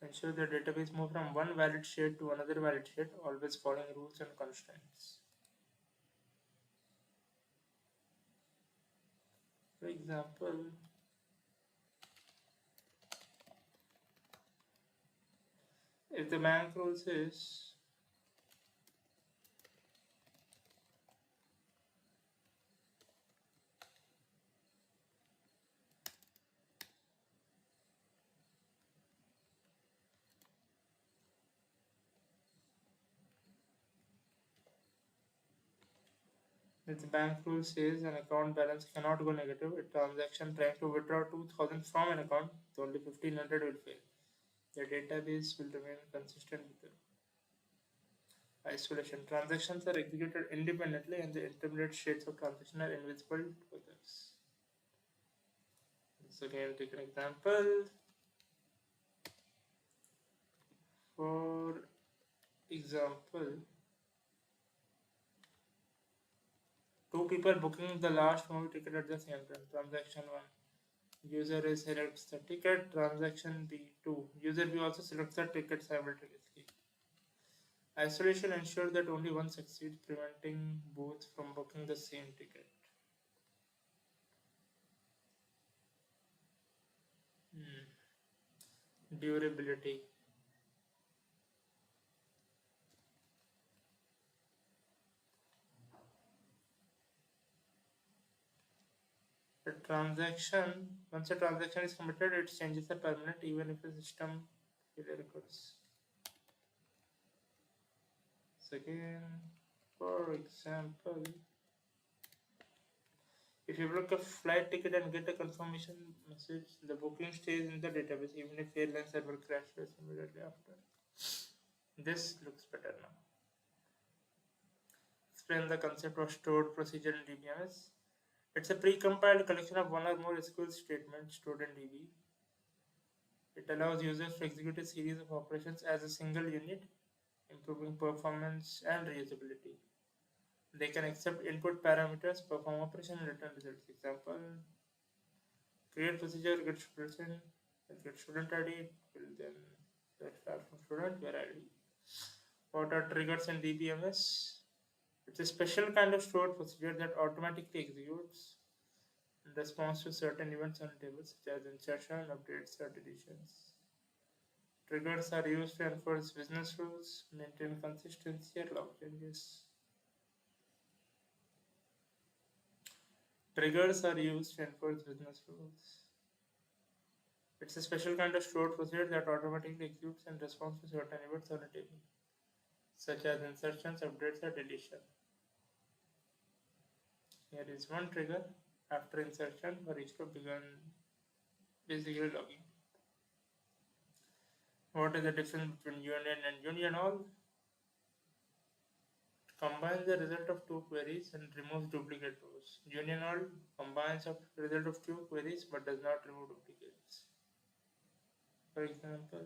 Speaker 1: ensure the database move from one valid state to another valid state, always following rules and constraints. For example, if the bank rule says if the bank rule says an account balance cannot go negative, a transaction trying to withdraw 2000 from an account, only 1500 will fail. The database will remain consistent with the isolation. Transactions are executed independently and the intermediate states of transaction are invisible to others. So again take an example. For example, two people booking the last movie ticket at the same time. Transaction 1. User A selects the ticket. Transaction B2. User B also selects the ticket simultaneously. Isolation ensures that only one succeeds, preventing both from booking the same ticket. Durability. Once a transaction is committed, its changes are permanent even if a system failure occurs. Second, for example, if you book a flight ticket and get a confirmation message, the booking stays in the database even if airline server crashes immediately after. This looks better now. Explain the concept of stored procedure in dbms. It's a pre-compiled collection of one or more SQL statements stored in DB. It allows users to execute a series of operations as a single unit, improving performance and reusability. They can accept input parameters, perform operation, and return results. Example: create procedure, get students in, get student ID, will then start from student, where ID. What are triggers in dbms? It's a special kind of stored procedure that automatically executes in response to certain events on tables, such as insertion, updates, or deletions. Triggers are used to enforce business rules, maintain consistency, or log changes. Triggers are used to enforce business rules. It's a special kind of stored procedure that automatically executes in response to certain events on a table, such as insertions, updates, or deletion. Here is one trigger after insertion for each to begin basically logging. What is the difference between union and union all? It combines the result of two queries and removes duplicate rows. Union all combines the result of two queries but does not remove duplicates. For example,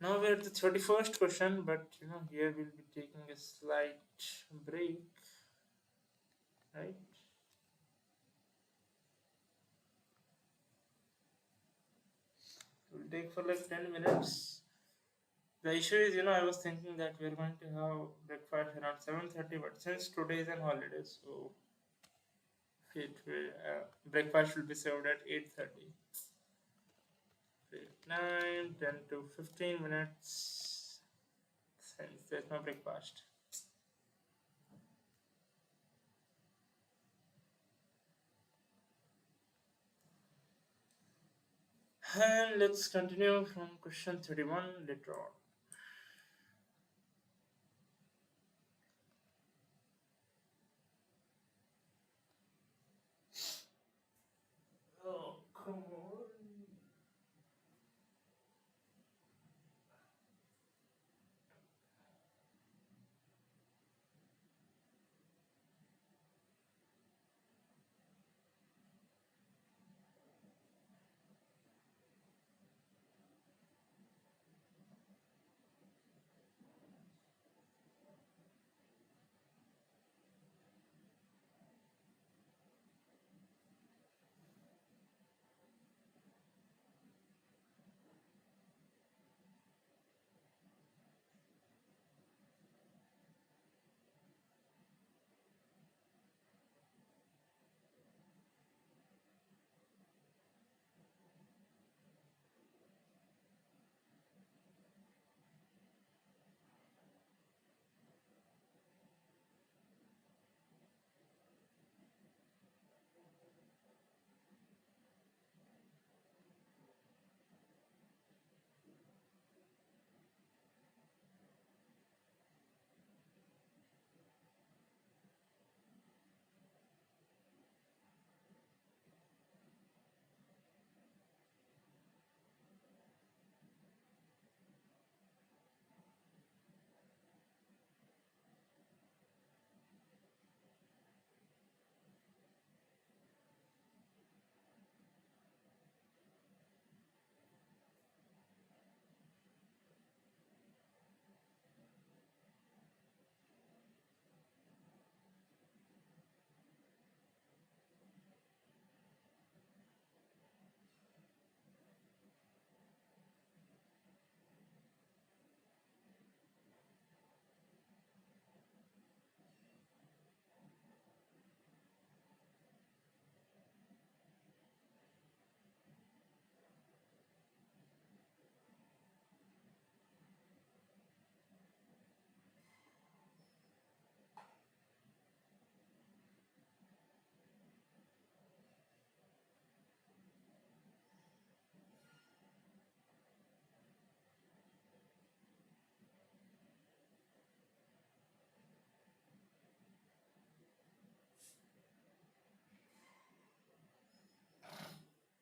Speaker 1: Now we're at the 31st question, but here we'll be taking a slight break, right? It will take for like 10 minutes. The issue is, I was thinking that we're going to have breakfast around 7:30, but since today is an holiday, so breakfast will be served at 8:30. 8, 9, 10 to 15 minutes since there's no breakfast. And let's continue from question 31 later on. Oh, come on.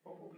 Speaker 1: Oh,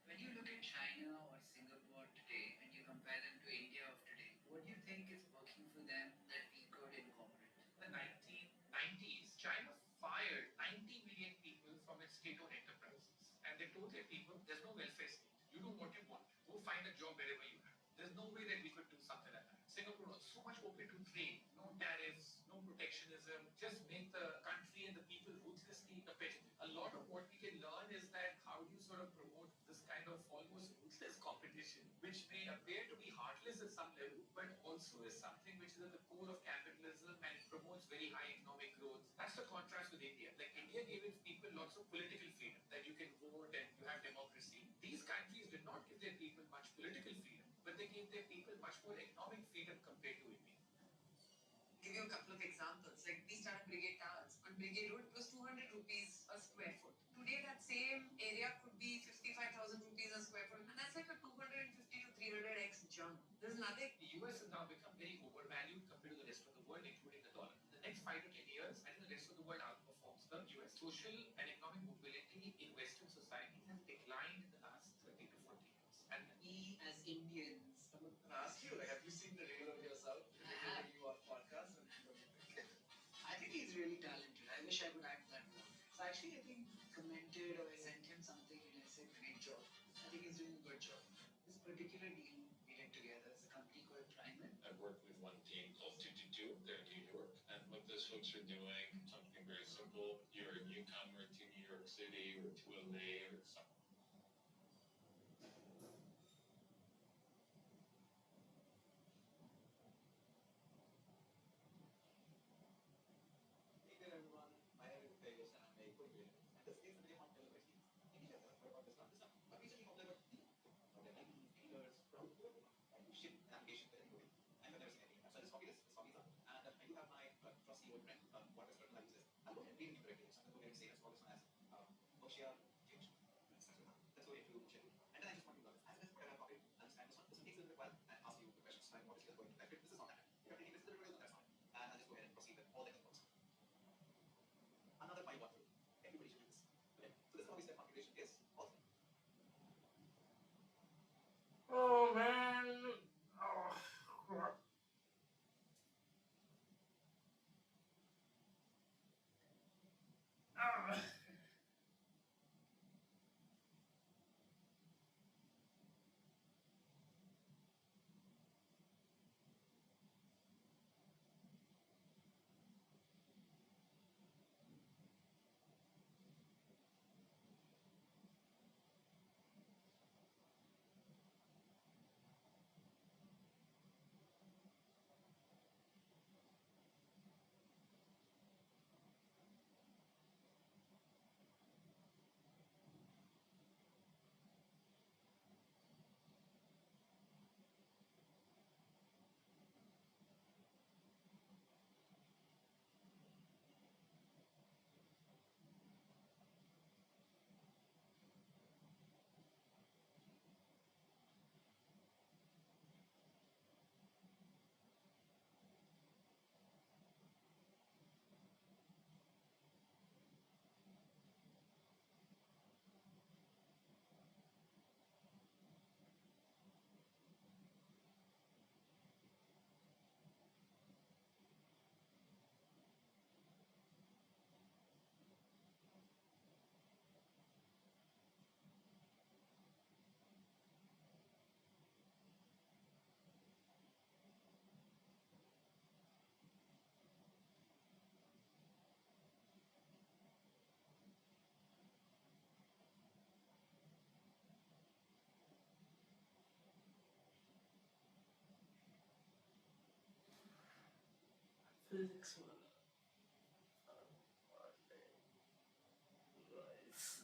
Speaker 2: When you look at China or Singapore today and you compare them to India of today, what do you think is working for them that we could incorporate? The 1990s, China fired 90 million people from its state-owned enterprises. And they told their people, there's no welfare state. You do what you want. Go find a job wherever you have. There's no way that we could do something like that. Singapore was so much open to trade, no tariffs, no protectionism, just make the country and the people ruthlessly competitive. A lot of what we can learn is that how do you sort of promote this kind of almost ruthless competition, which may appear to be heartless at some level, but also is something which is at the core of capitalism and it promotes very high economic growth. That's the contrast with India. Like India gave its people lots of political freedom, that you can vote and you have democracy. These countries did not give their people much political freedom, but they gave their people much more economic freedom compared to India. Give you a couple of examples. Like we started Brigade Towers. On Brigade Road, it was 200 rupees a square foot. Today, that same area could be 55,000 rupees a square foot. And that's like a 250 to 300x jump. There's nothing. The US has now become very overvalued compared to the rest of the world, including the dollar. The next 5 to 10 years, I think the rest of the world outperforms the US. Social and economic mobility in Western society has declined in the last 30 to 40 Indians. I'm going to ask you, like, have you seen the reel of yourself? I have. You on podcast, and what do you think? I think he's really talented. I wish I could act that well. So actually, I think commented or I sent him something and I said, great job. I think he's doing a good job. This particular deal we did together is a company called Primal. I work with one team called 222. They're in New York. And what those folks are doing, something very simple. You're a newcomer to New York City or to LA or something. Hey there everyone, my name is Tejas and I'm a Korean. And this is the Day One Delivery Series. Maybe you have heard about this one, but recently popular okay, like speakers from ship navigation within Korea. I'm a nursing engineer. So I just copy this, copy this, and I do have my trusty old friend, what is currently uses. I'll go ahead and read it correctly. So I'm going to go ahead and say let's call this one as Oshia Huge. Let's go into schedule. And then I just want you to learn this. As what I have copied, understand this one. This one takes a little bit while and ask you the questions. So I'm obviously just going to type it. This is not that. If you're taking this tutorial, that's fine. And I'll just go ahead and proceed with all the inputs. Another file walkthrough. Everybody should do this. Okay. So this is how we set configuration is. Also,
Speaker 1: Oh man. Oh, crap. Ah. Physics one. Nice.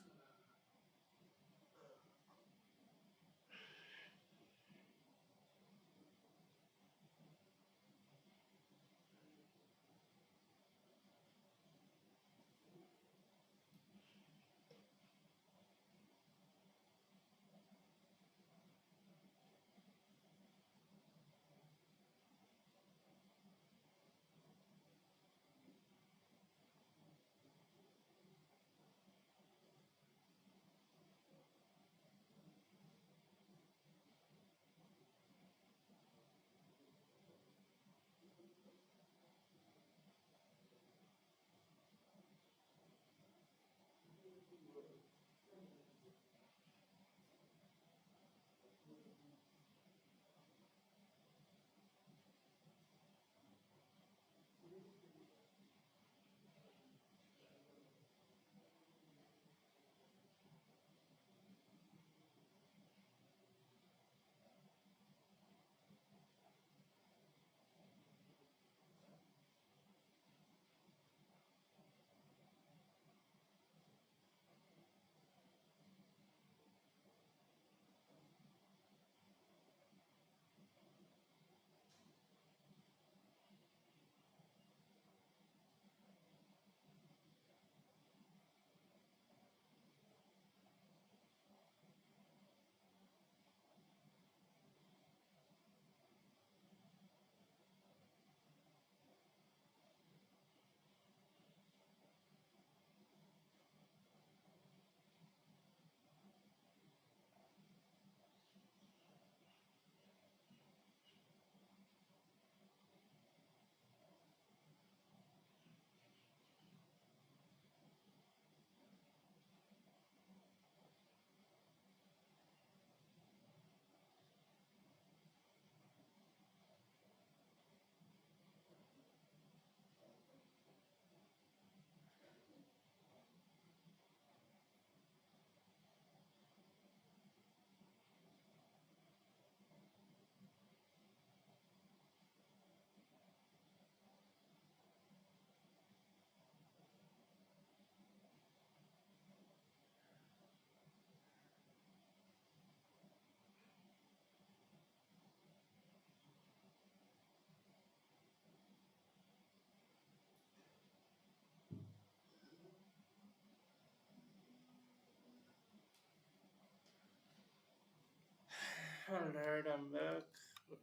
Speaker 1: Alright, I'm back. But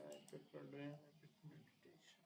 Speaker 1: I prefer doing a bit meditation.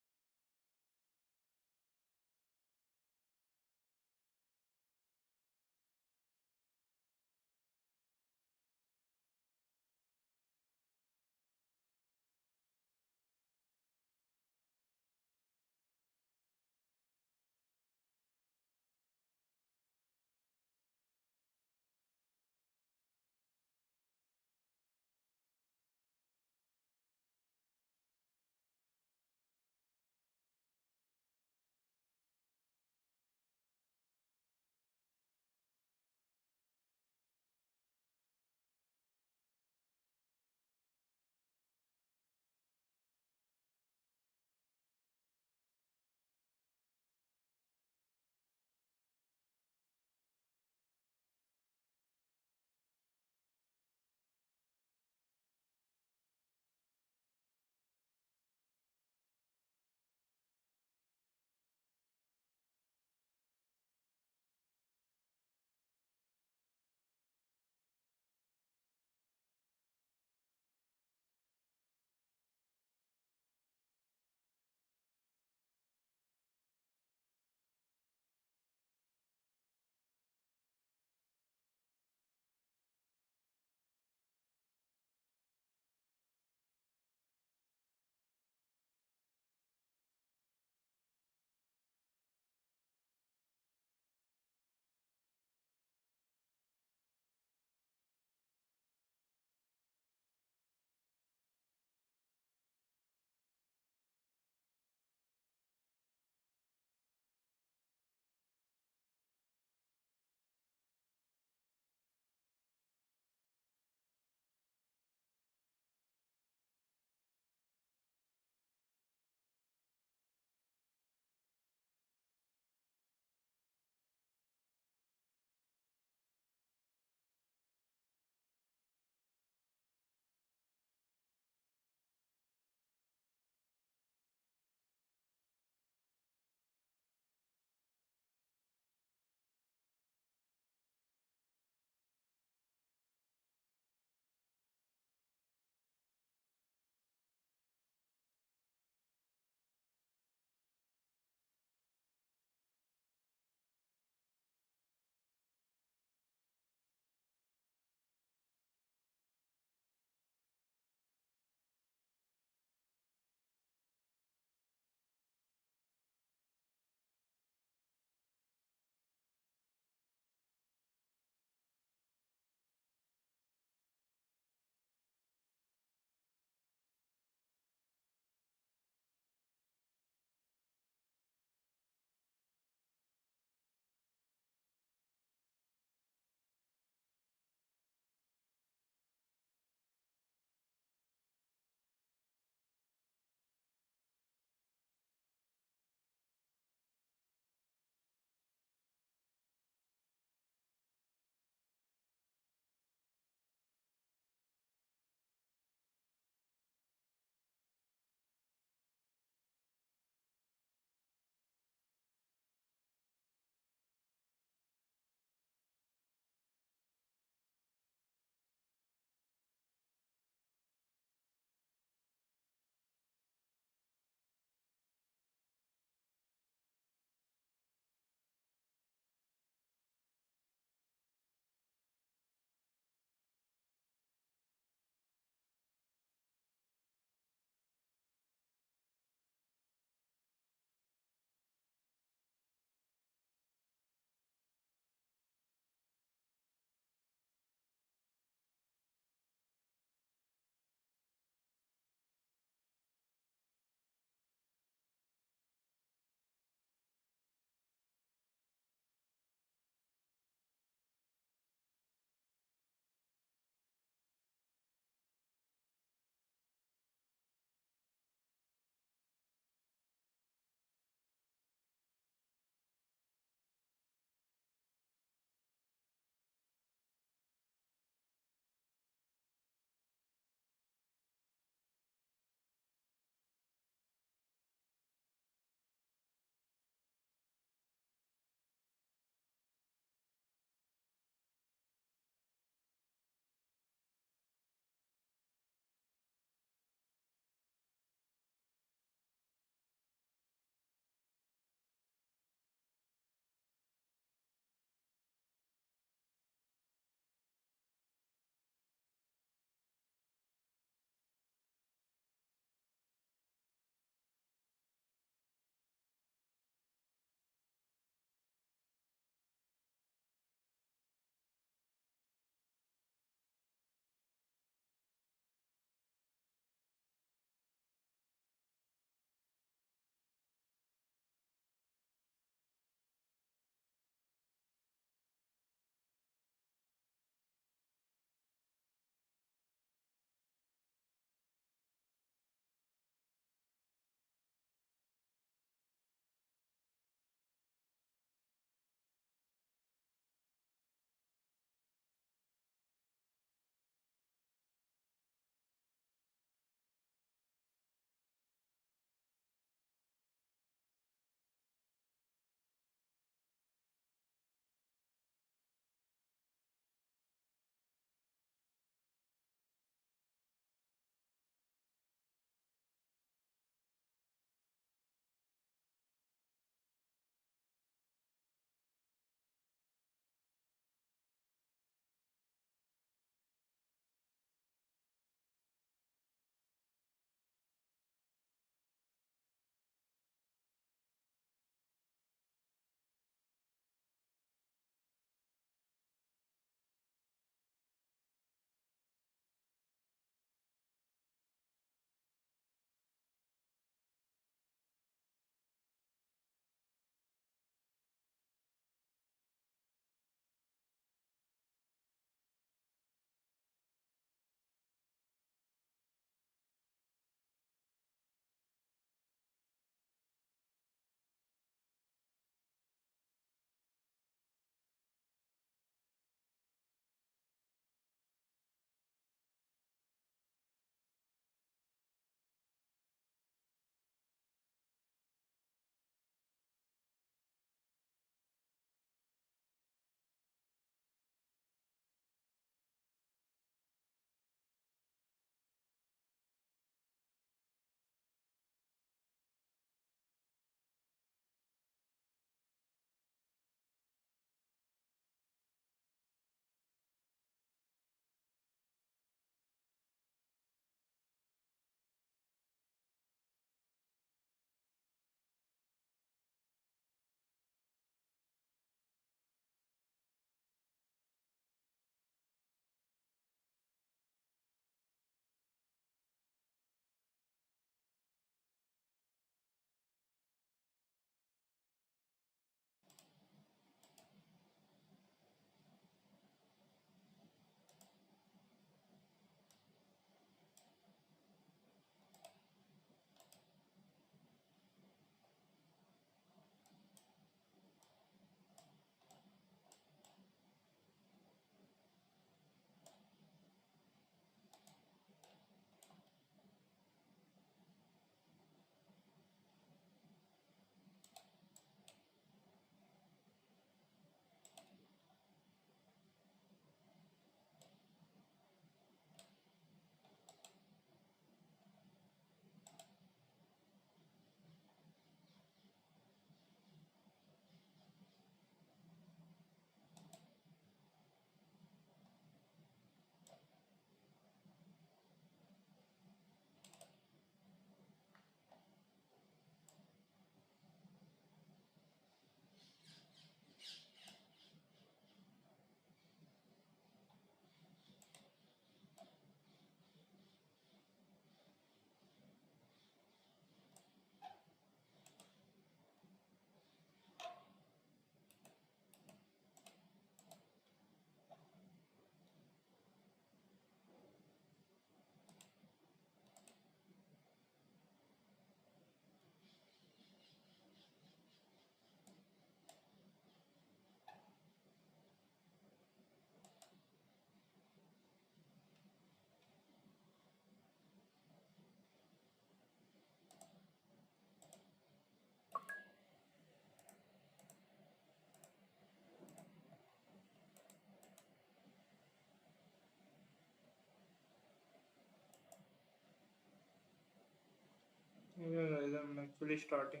Speaker 1: successfully starting.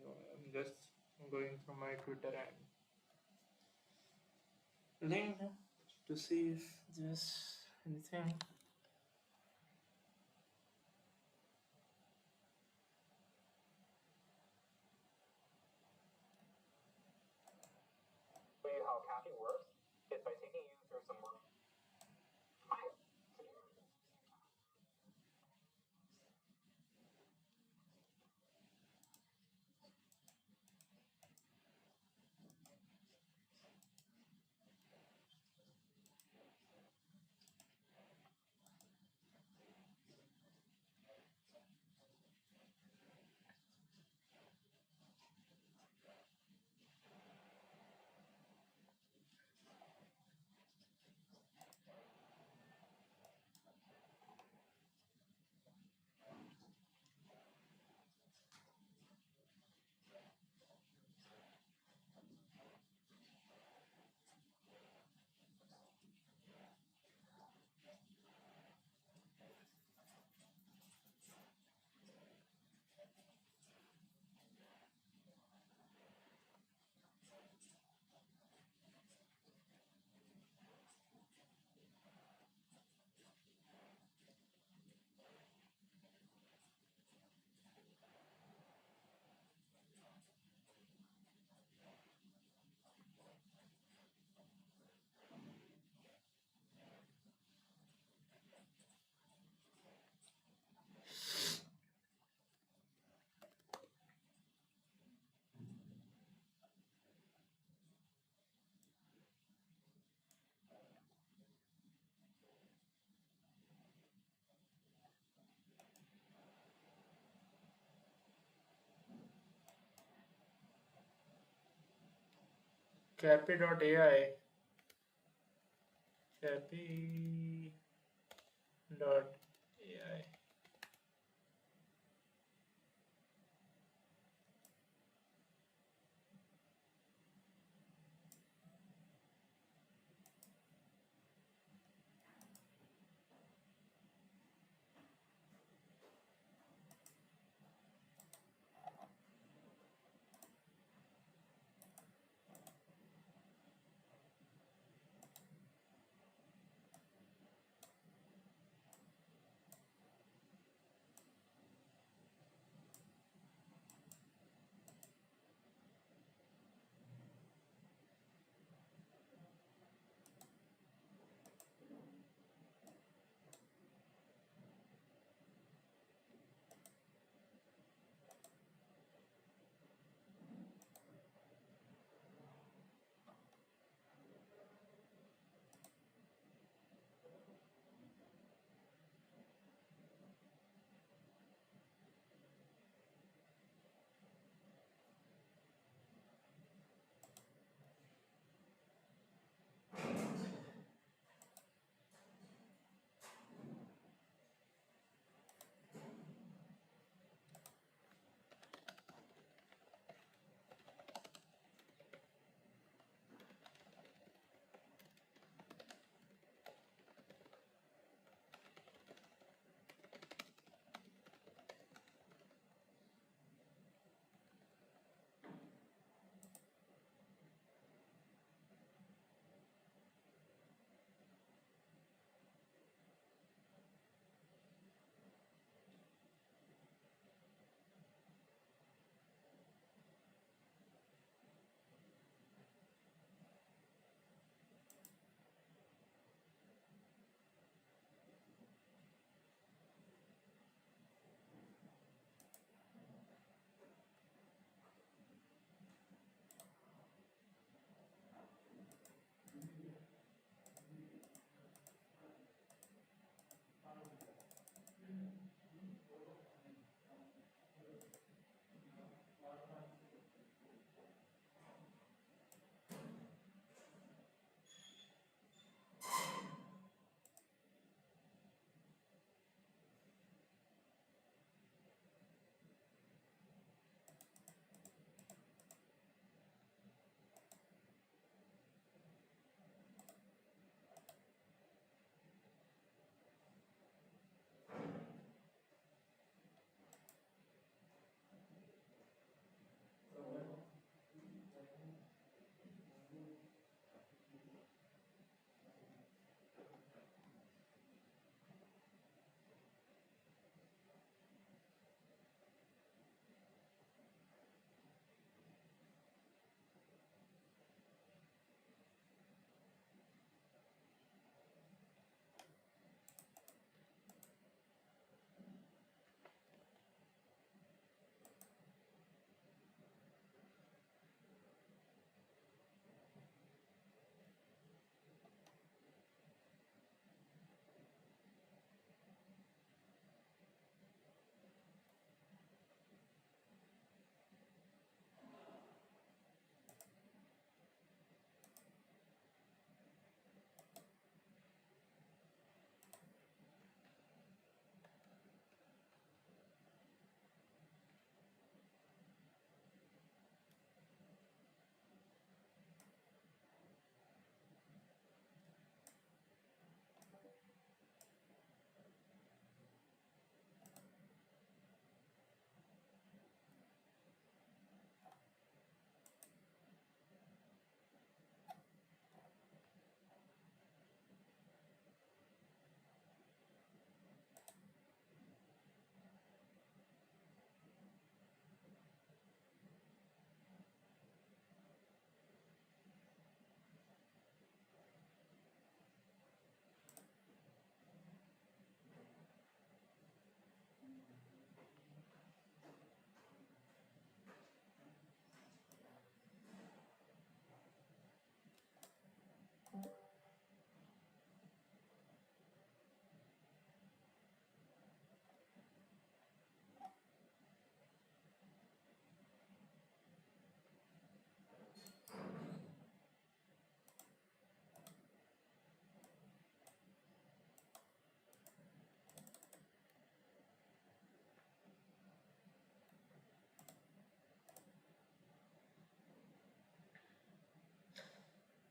Speaker 1: I'm just going through my Twitter and LinkedIn to see if there's anything.
Speaker 2: Show you how caching works is by taking you through some work.
Speaker 1: Cappy.ai. Cappy.ai.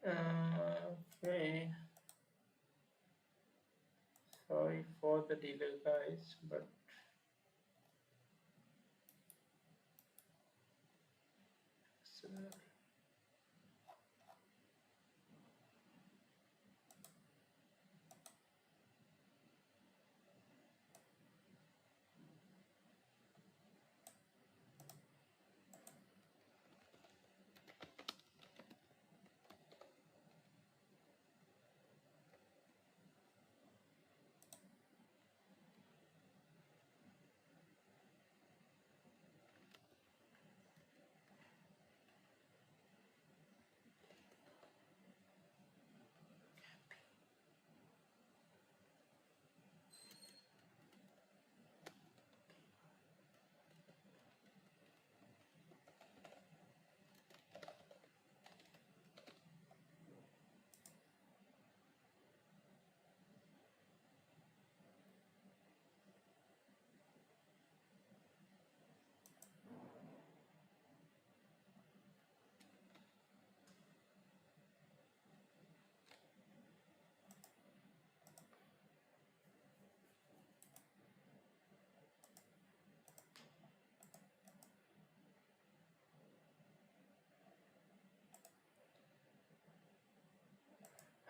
Speaker 1: Okay, sorry for the delay, guys, but uh,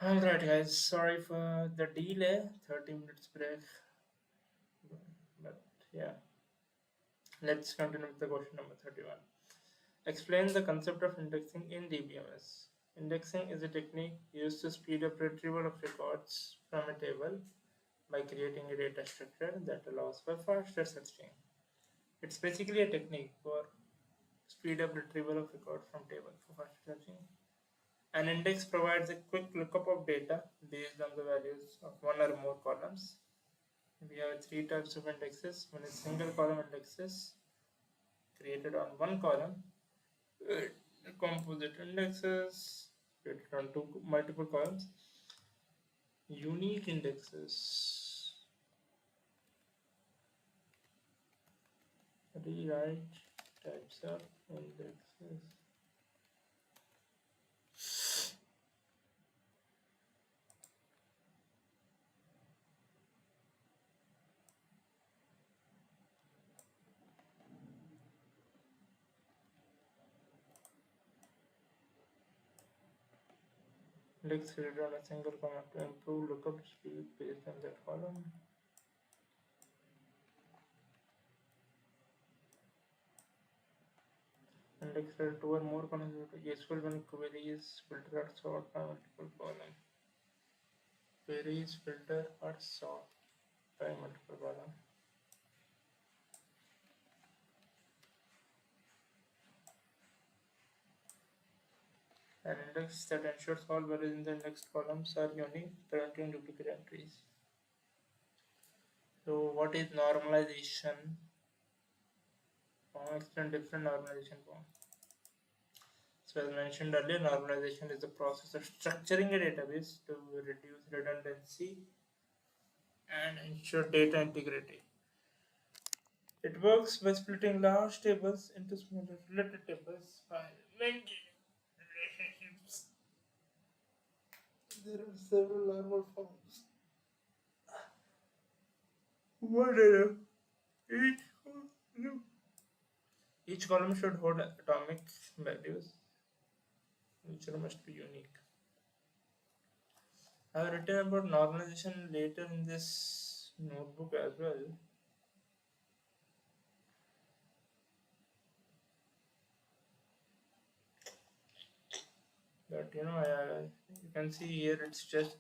Speaker 1: alright, guys, sorry for the delay, 30 minutes break, but yeah, let's continue with the question number 31. Explain the concept of indexing in dbms. Indexing is a technique used to speed up retrieval of records from a table by creating a data structure that allows for faster searching. It's basically a technique for speed up retrieval of record from table for faster searching. An index provides a quick lookup of data based on the values of one or more columns. We have three types of indexes. One is single column indexes created on one column, composite indexes created on two multiple columns, unique indexes. Rewrite types of indexes. Index created on a single column to improve lookup speed based on that column. Index created two or more columns is useful when queries filter or sort by multiple columns. Queries filter or sort by multiple columns. An index that ensures all values in the indexed columns are unique, preventing duplicate entries. So, what is normalization? Explain different normalization forms. So, as mentioned earlier, normalization is the process of structuring a database to reduce redundancy and ensure data integrity. It works by splitting large tables into smaller related tables by maintaining relationships. There are several normal forms. One error. Each column Each column should hold atomic values, which must be unique. I have written about normalization later in this notebook as well. But you can see here it's just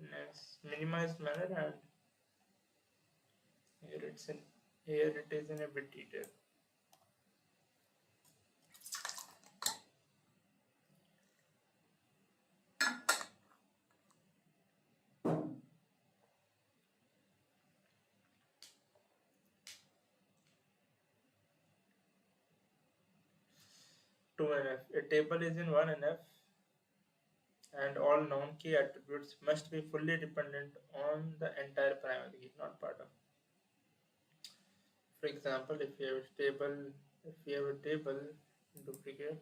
Speaker 1: in a minimized manner, and here it's in here it is in a bit detail. Two NF. A table is in one NF, and all known key attributes must be fully dependent on the entire primary key, not part of. For example, if you have a table duplicate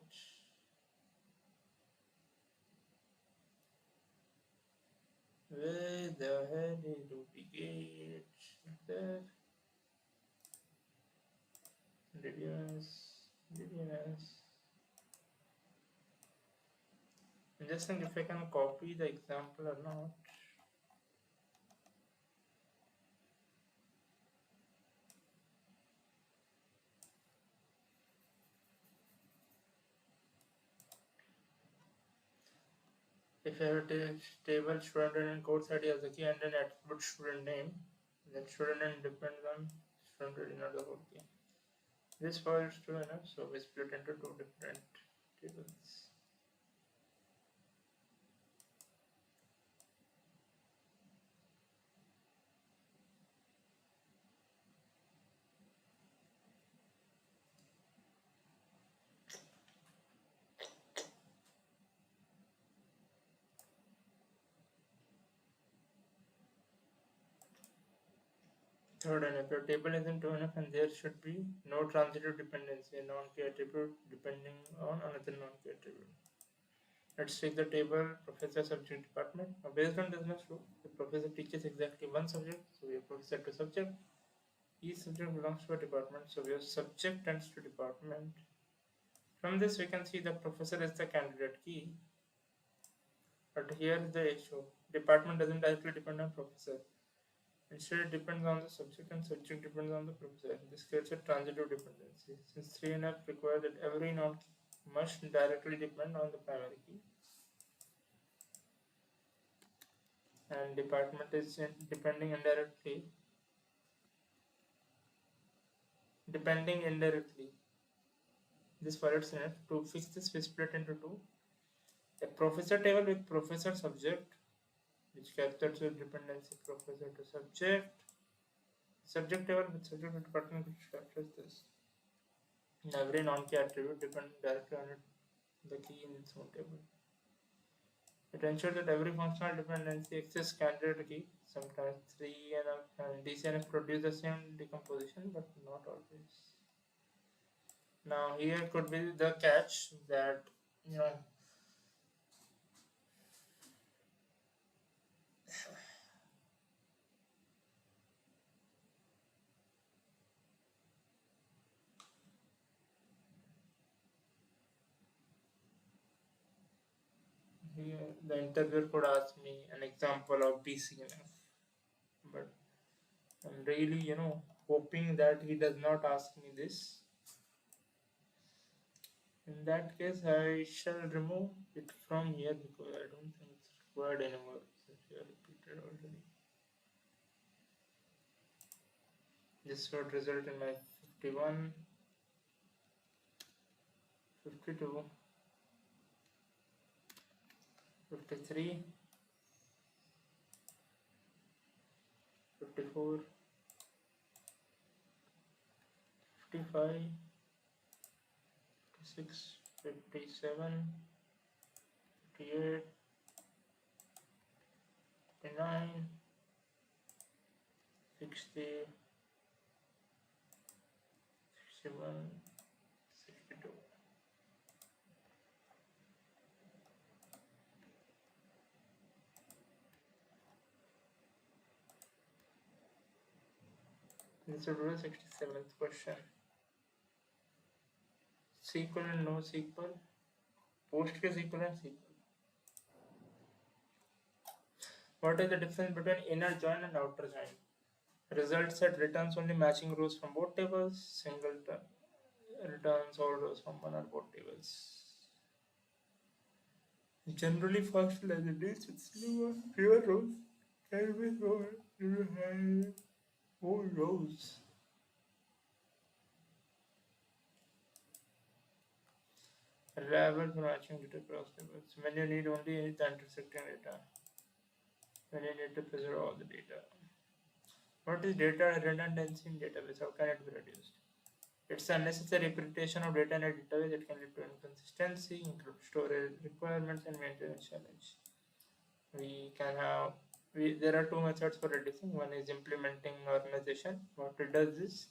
Speaker 1: the head is duplicate. There. dbms dbms. I'm just thinking if I can copy the example or not. If I have a table student and course ID as a key and an attribute student name, then student name depends on student ID, not the whole key. This file is true enough, so we split into two different tables. Third, and if your table isn't true enough, and there should be no transitive dependency, a non-key attribute depending on another non-key attribute. Let's take the table professor subject department. Now, based on this much rule, the professor teaches exactly one subject, so we have professor to subject. Each subject belongs to a department, so we have subject tends to department. From this, we can see the professor is the candidate key, but here is the issue: department doesn't directly depend on professor. Instead, it depends on the subject and subject depends on the professor. This creates a transitive dependency. Since 3NF requires that every node must directly depend on the primary key, and department is depending indirectly. Depending indirectly. This follows enough. To fix this, we split into two. A professor table with professor subject, which captures the dependency professor to subject. Subject table with subject to department, which captures this. In every non-key attribute depends directly on it, the key in its own table. It ensures that every functional dependency exists candidate key. Sometimes 3NF and DCNF produce the same decomposition, but not always. Now here could be the catch that you know here the interviewer could ask me an example of DCNF, but I'm really hoping that he does not ask me this. In that case, I shall remove it from here because I don't think it's required anymore since we have repeated already. This would result in my 51, 52, 53, 54, 55, 56, 57, 58, 59, 60, 61, 62. This would be the 67th question. SQL and NoSQL, PostgreSQL and SQL. What is the difference between inner join and outer join? Result set returns only matching rows from both tables. Singleton returns all rows from one or both tables. Generally, faster as it is, with fewer rows. Can be more rows. Reliable for matching data across tables. When you need only the intersecting data. When you need to preserve all the data. What is data redundancy in database? How can it be reduced? It's unnecessary repetition of data in a database that can lead to inconsistency, interrupt storage requirements, and maintenance challenge. There are two methods for reducing. One is implementing organization. What it does is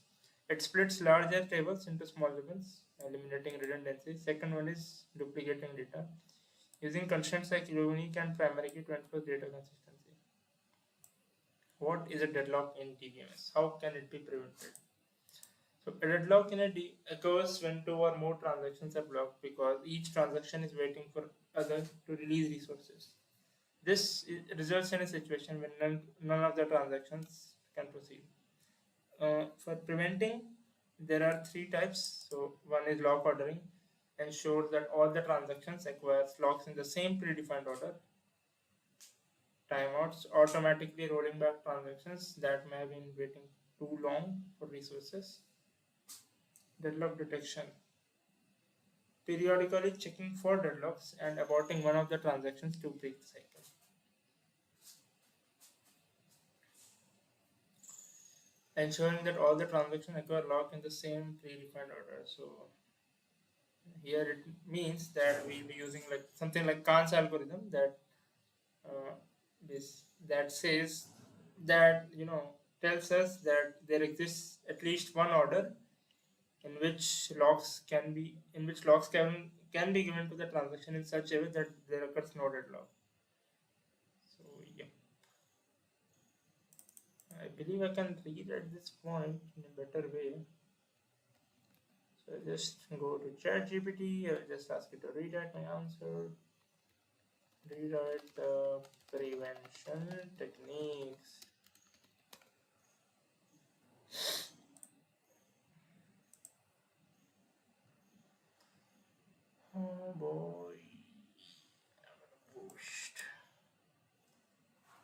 Speaker 1: it splits larger tables into small tables, eliminating redundancy. Second one is duplicating data, using constraints like unique and primary key to enforce data consistency. What is a deadlock in dbms? How can it be prevented? So a deadlock in a occurs when two or more transactions are blocked because each transaction is waiting for other to release resources. This results in a situation when none of the transactions can proceed. For preventing, there are three types. So one is lock ordering, ensures that all the transactions acquire locks in the same predefined order. Timeouts, automatically rolling back transactions that may have been waiting too long for resources. Deadlock detection, periodically checking for deadlocks and aborting one of the transactions to break the cycle. Ensuring that all the transactions occur locked in the same predefined order. So here it means that we'll be using like something like Kahn's algorithm that uh, this that says that tells us that there exists at least one order in which locks can be given to the transaction in such a way that there occurs no deadlock. So yeah, I believe I can read at this point in a better way. So I just go to ChatGPT. I'll just ask it to rewrite my answer. Rewrite the prevention techniques. Oh boy. Boost.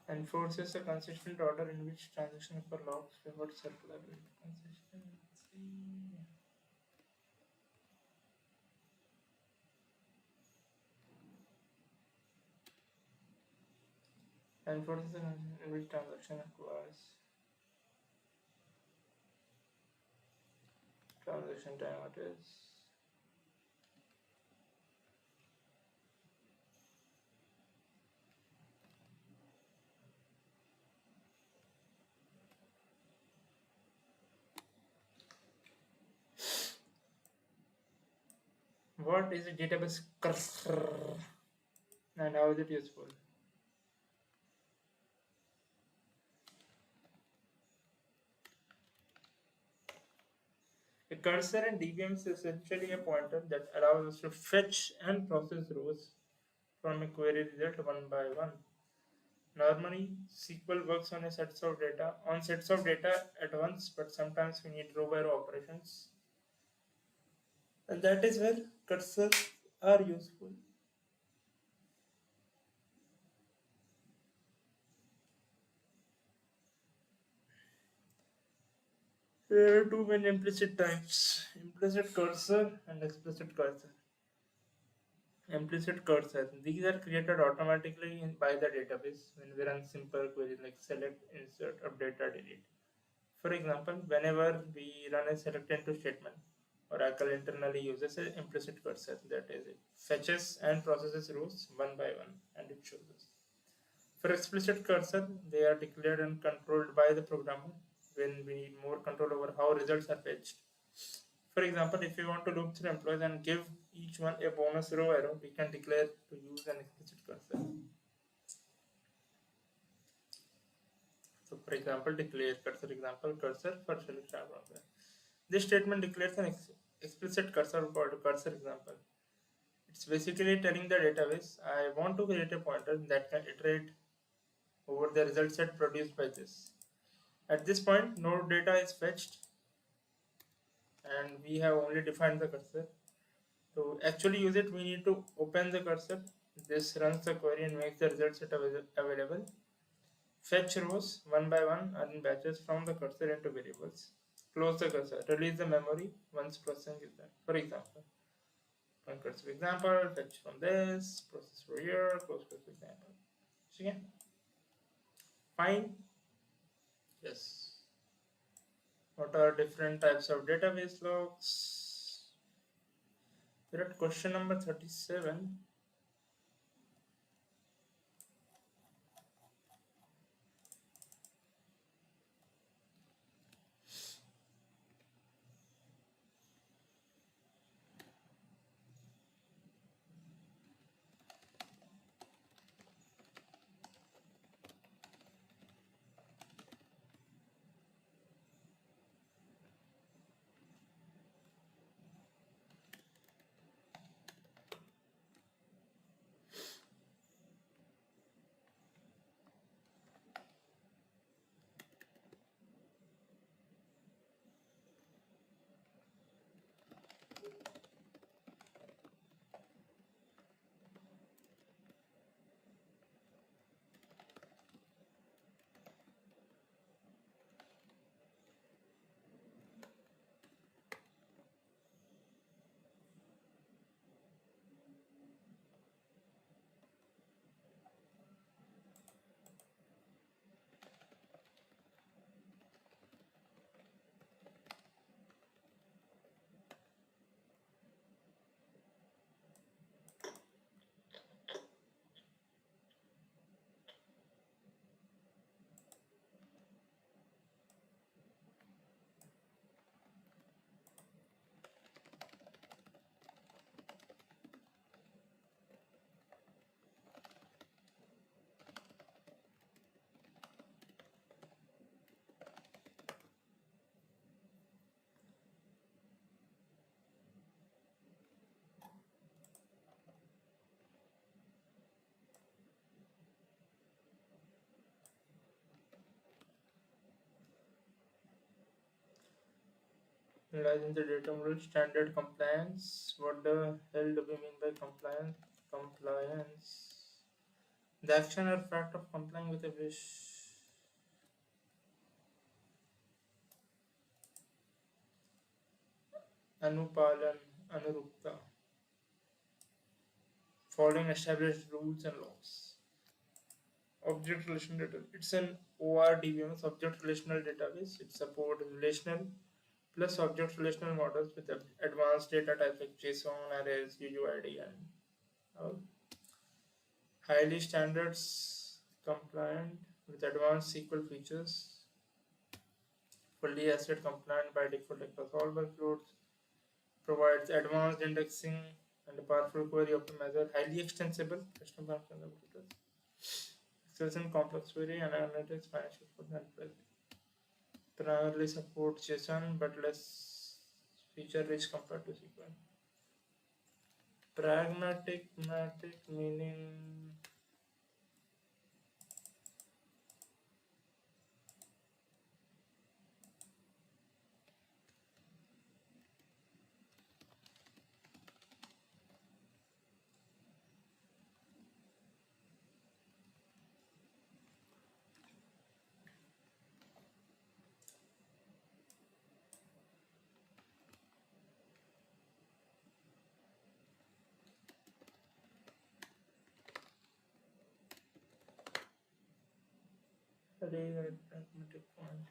Speaker 1: Enforces a consistent order in which transaction occur locks without circular consistency. Enforces a consistent in which transaction occurs. Transaction time it is. What is a database cursor and how is it useful? A cursor in dbms is essentially a pointer that allows us to fetch and process rows from a query result one by one. Normally, SQL works on sets of data at once, but sometimes we need row by row operations, and that is where cursors are useful. There are two main implicit types: implicit cursor and explicit cursor. Implicit cursor. These are created automatically by the database when we run simple queries like select, insert, update, or delete. For example, whenever we run a select into statement, Oracle internally uses an implicit cursor, that is, it fetches and processes rows one by one and it shows us. For explicit cursor, they are declared and controlled by the programmer when we need more control over how results are fetched. For example, if we want to loop through employees and give each one a bonus row arrow, we can declare to use an explicit cursor. So, for example, declare cursor for selection problem. This statement declares an explicit cursor called cursor example. It's basically telling the database, I want to create a pointer that can iterate over the result set produced by this. At this point, no data is fetched and we have only defined the cursor. To actually use it, we need to open the cursor. This runs the query and makes the result set available. Fetch rows one by one or in batches from the cursor into variables. Close the cursor. Release the memory once processing is done. For example, one cursor example, fetch from this, process for here, close cursor example. So yeah, fine. Yes. What are different types of database logs? We're at question number 37. lies in the data model standard compliance. What the hell do we mean by compliance? Compliance. The action or fact of complying with a wish. Anupalan, Anurukta. Following established rules and laws. Object relational data. It's an ORDBMS, object relational database. It supports relational plus object relational models with advanced data types like JSON, arrays, UUID, and all. Highly standards compliant with advanced SQL features. Fully asset compliant by default across all workloads. Provides advanced indexing and a powerful query optimizer. Highly extensible. Custom functions and features. Excels in complex query and analytics, financial reporting, and pricing. Primarily supports JSON but less feature rich compared to SQL. Pragmatic meaning array and pragmatic point.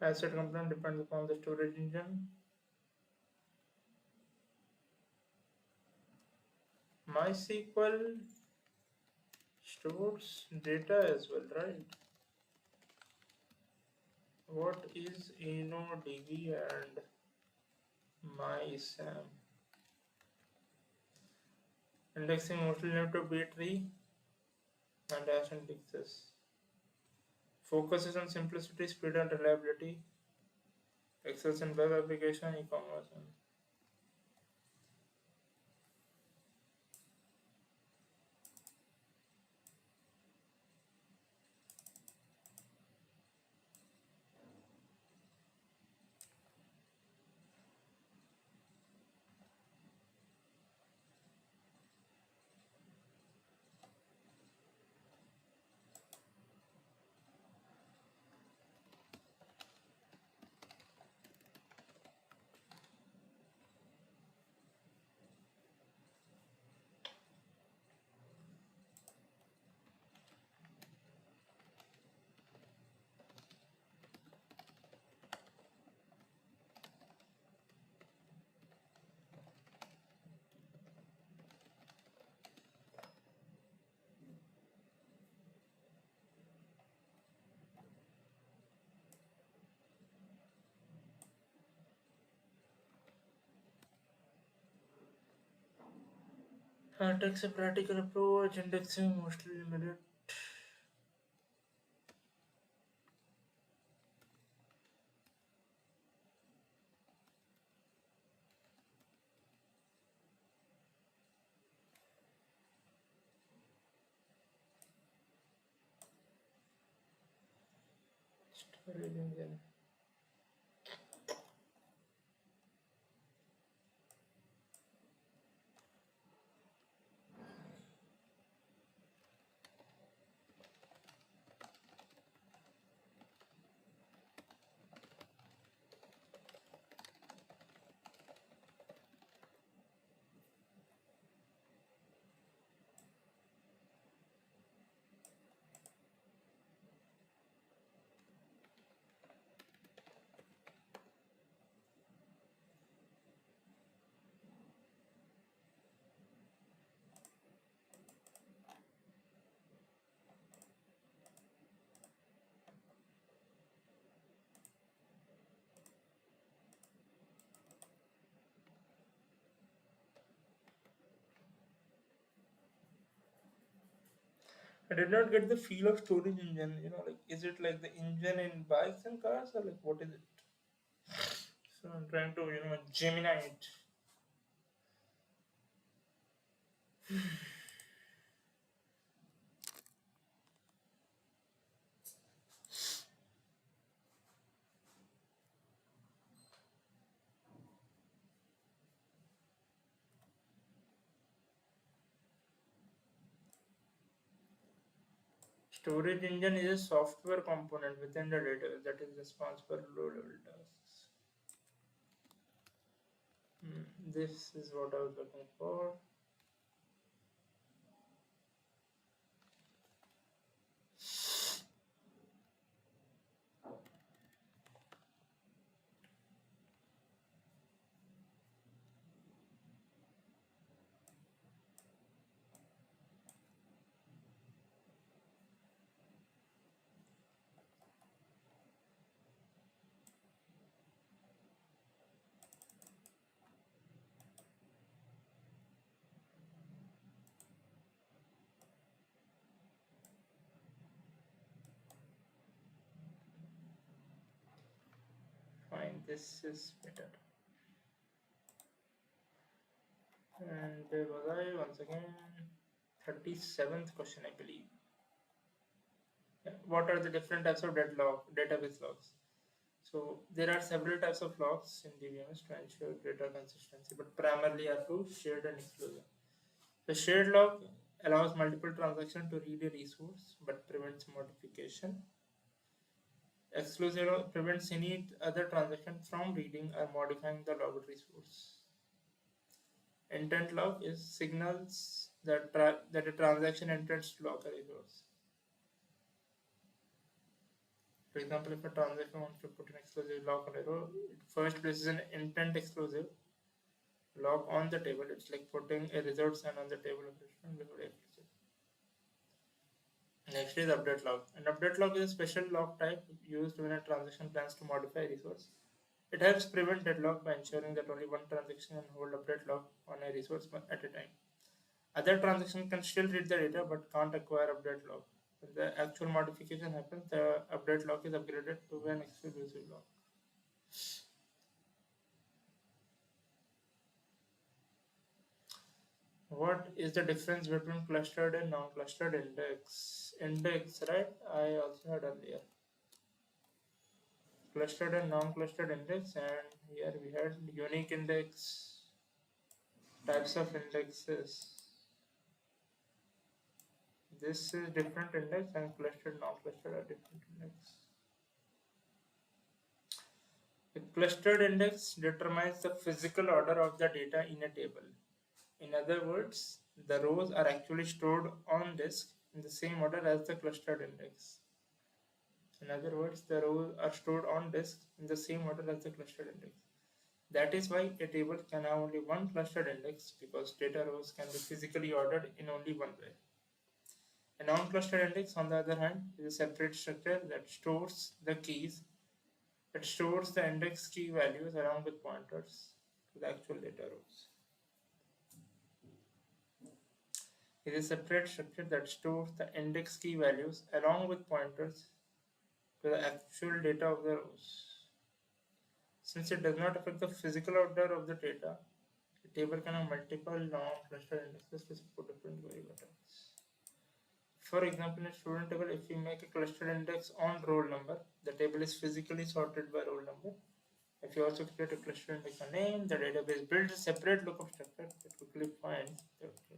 Speaker 1: Asset component depends upon the storage engine. MySQL stores data as well, right? What is InnoDB and MySam? Indexing mostly limited to B-tree and hash indexes. Focuses on simplicity, speed, and reliability. Excels in web application, e-commerce, and takes a practical approach. Indexing mostly limited. Storage engine. I did not get the feel of storage engine. Like is it like the engine in bikes and cars, or like what is it? So I'm trying to Gemini it. Storage engine is a software component within the database that is responsible for low-level tasks. This is what I was looking for. Fine, this is better. And where was I? Once again, 37th question, I believe. Yeah. What are the different types of database logs? So there are several types of logs in dbms to ensure data consistency, but primarily are two: shared and exclusive. The shared log allows multiple transactions to read a resource but prevents modification. Exclusive log prevents any other transaction from reading or modifying the logged resource. Intent log is signals that a transaction intends to log a resource. For example, if a transaction wants to put an exclusive log on a row, it first places an intent exclusive log on the table. It's like putting a result sign on the table of restaurant before every visit. Next is update log. An update log is a special log type used when a transaction plans to modify a resource. It helps prevent deadlock by ensuring that only one transaction can hold update log on a resource at a time. Other transactions can still read the data but can't acquire update log. When the actual modification happens, the update log is upgraded to an exclusive log. What is the difference between clustered and non-clustered index? Index, right? I also had earlier. Clustered and non-clustered index, and here we had unique index, types of indexes. This is different index, and clustered, non-clustered are different index. A clustered index determines the physical order of the data in a table. In other words, the rows are actually stored on disk in the same order as the clustered index. In other words, the rows are stored on disk in the same order as the clustered index. That is why a table can have only one clustered index, because data rows can be physically ordered in only one way. A non-clustered index, on the other hand, is a separate structure that stores the keys. It stores the index key values along with pointers to the actual data rows. It is a separate structure that stores the index key values along with pointers to the actual data of the rows. Since it does not affect the physical order of the data, a table can have multiple non-clustered indexes to support different variables. For example, in a student table, if we make a clustered index on roll number, the table is physically sorted by roll number. If you also create a cluster index on name, the database builds a separate lookup structure that quickly finds the sorry.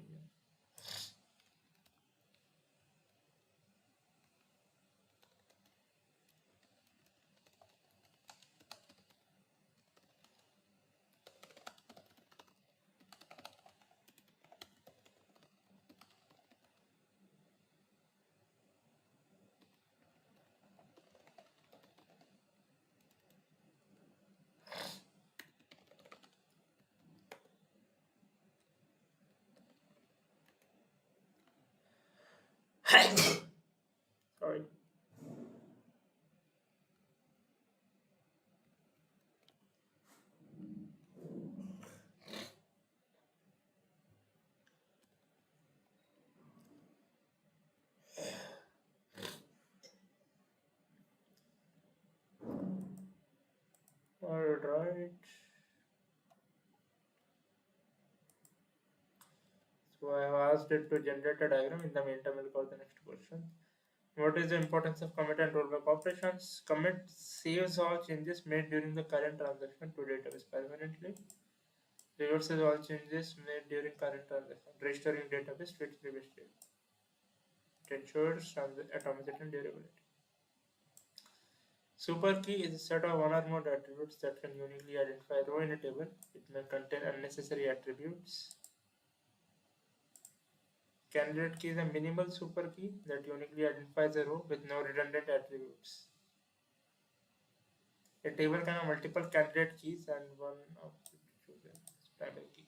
Speaker 1: Alright. So So I have asked it to generate a diagram. In the meantime, we'll go to the next question. What is the importance of commit and rollback operations? Commit saves all changes made during the current transaction to database permanently. Reverses all changes made during current transaction, restoring database to its previous state. It ensures atomicity and durability. Super key is a set of one or more attributes that can uniquely identify a row in a table. It may contain unnecessary attributes. Candidate key is a minimal super key that uniquely identifies a row with no redundant attributes. A table can have multiple candidate keys and one of chosen primary key.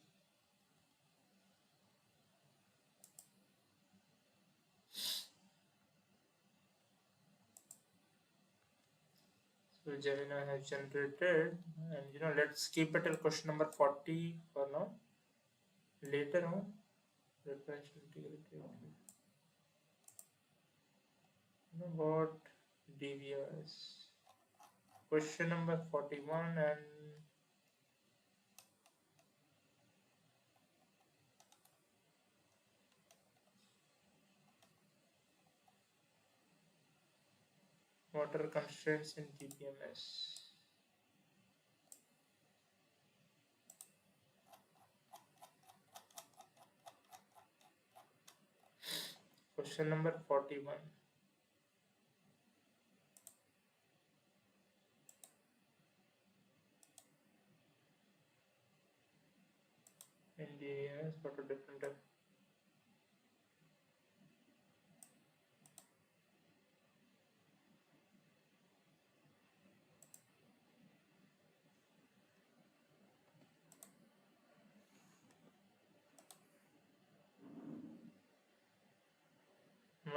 Speaker 1: So Gemini has generated, and let's keep it till question number 40 for now. Later on, referential integrity. About dbms. Question number 41 and water constraints in dbms. Question number 41. In dbms, what are different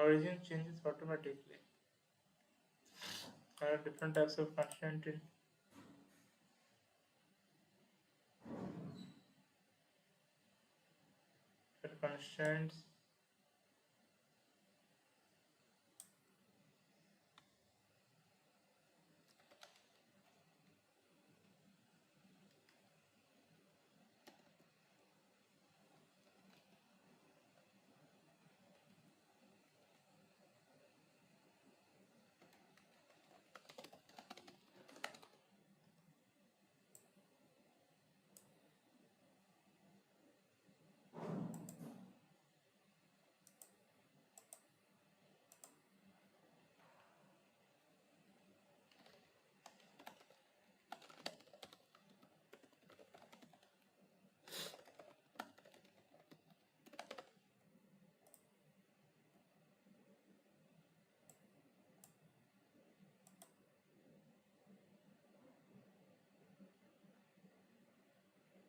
Speaker 1: origin changes automatically. There are different types of constraint in constraints.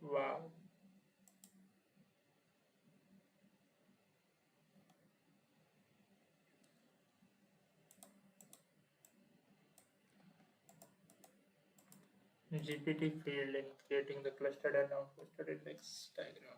Speaker 1: Wow. GPT field in creating the clustered and non-clustered index diagram.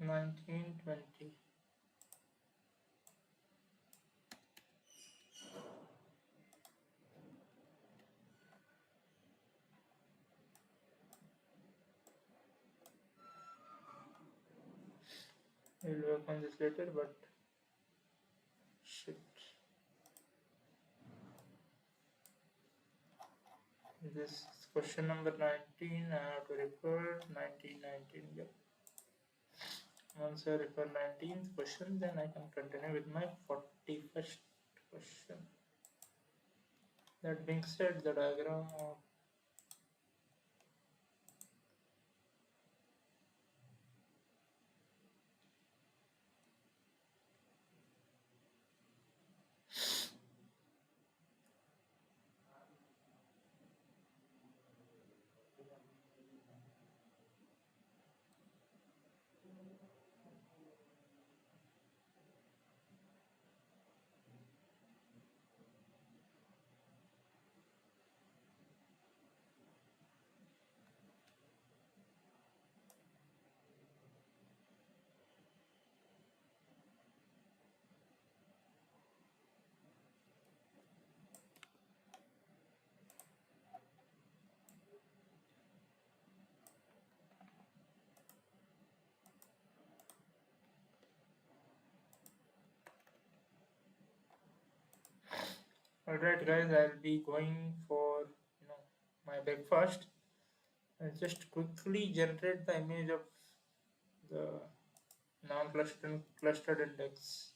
Speaker 1: 1920. We'll work on this later, but shit. This is question number 19. I have to refer 1919. Yep. Once I refer 19th question, then I can continue with my 41st question. That being said, the diagram of Alright guys, I'll be going for my breakfast. I'll just quickly generate the image of the non-clustered clustered index.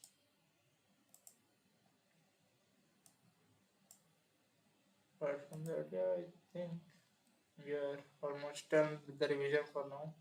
Speaker 1: Apart from that, yeah, I think we are almost done with the revision for now.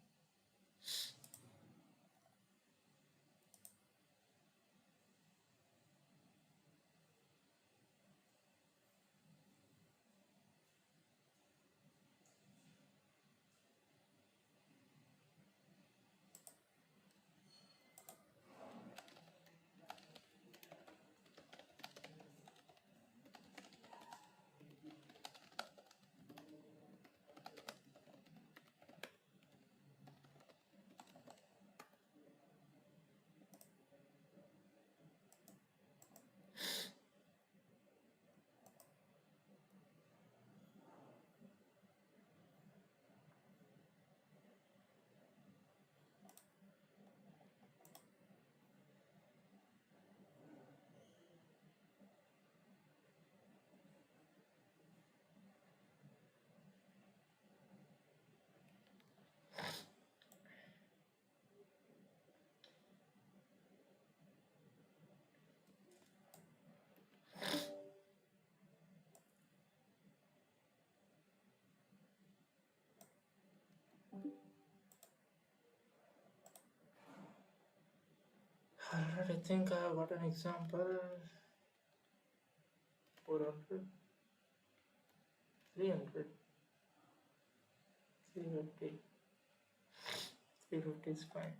Speaker 1: Alright, I think I got an example. 400, 300, 350. 350 is fine.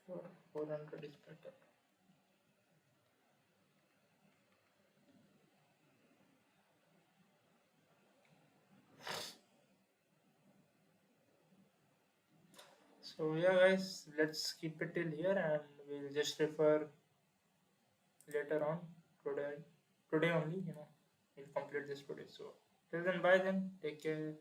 Speaker 1: Or 400 is better. So yeah guys, let's keep it till here and we'll just refer later on today. Today only, we'll complete this today. So till then, bye then. Take care.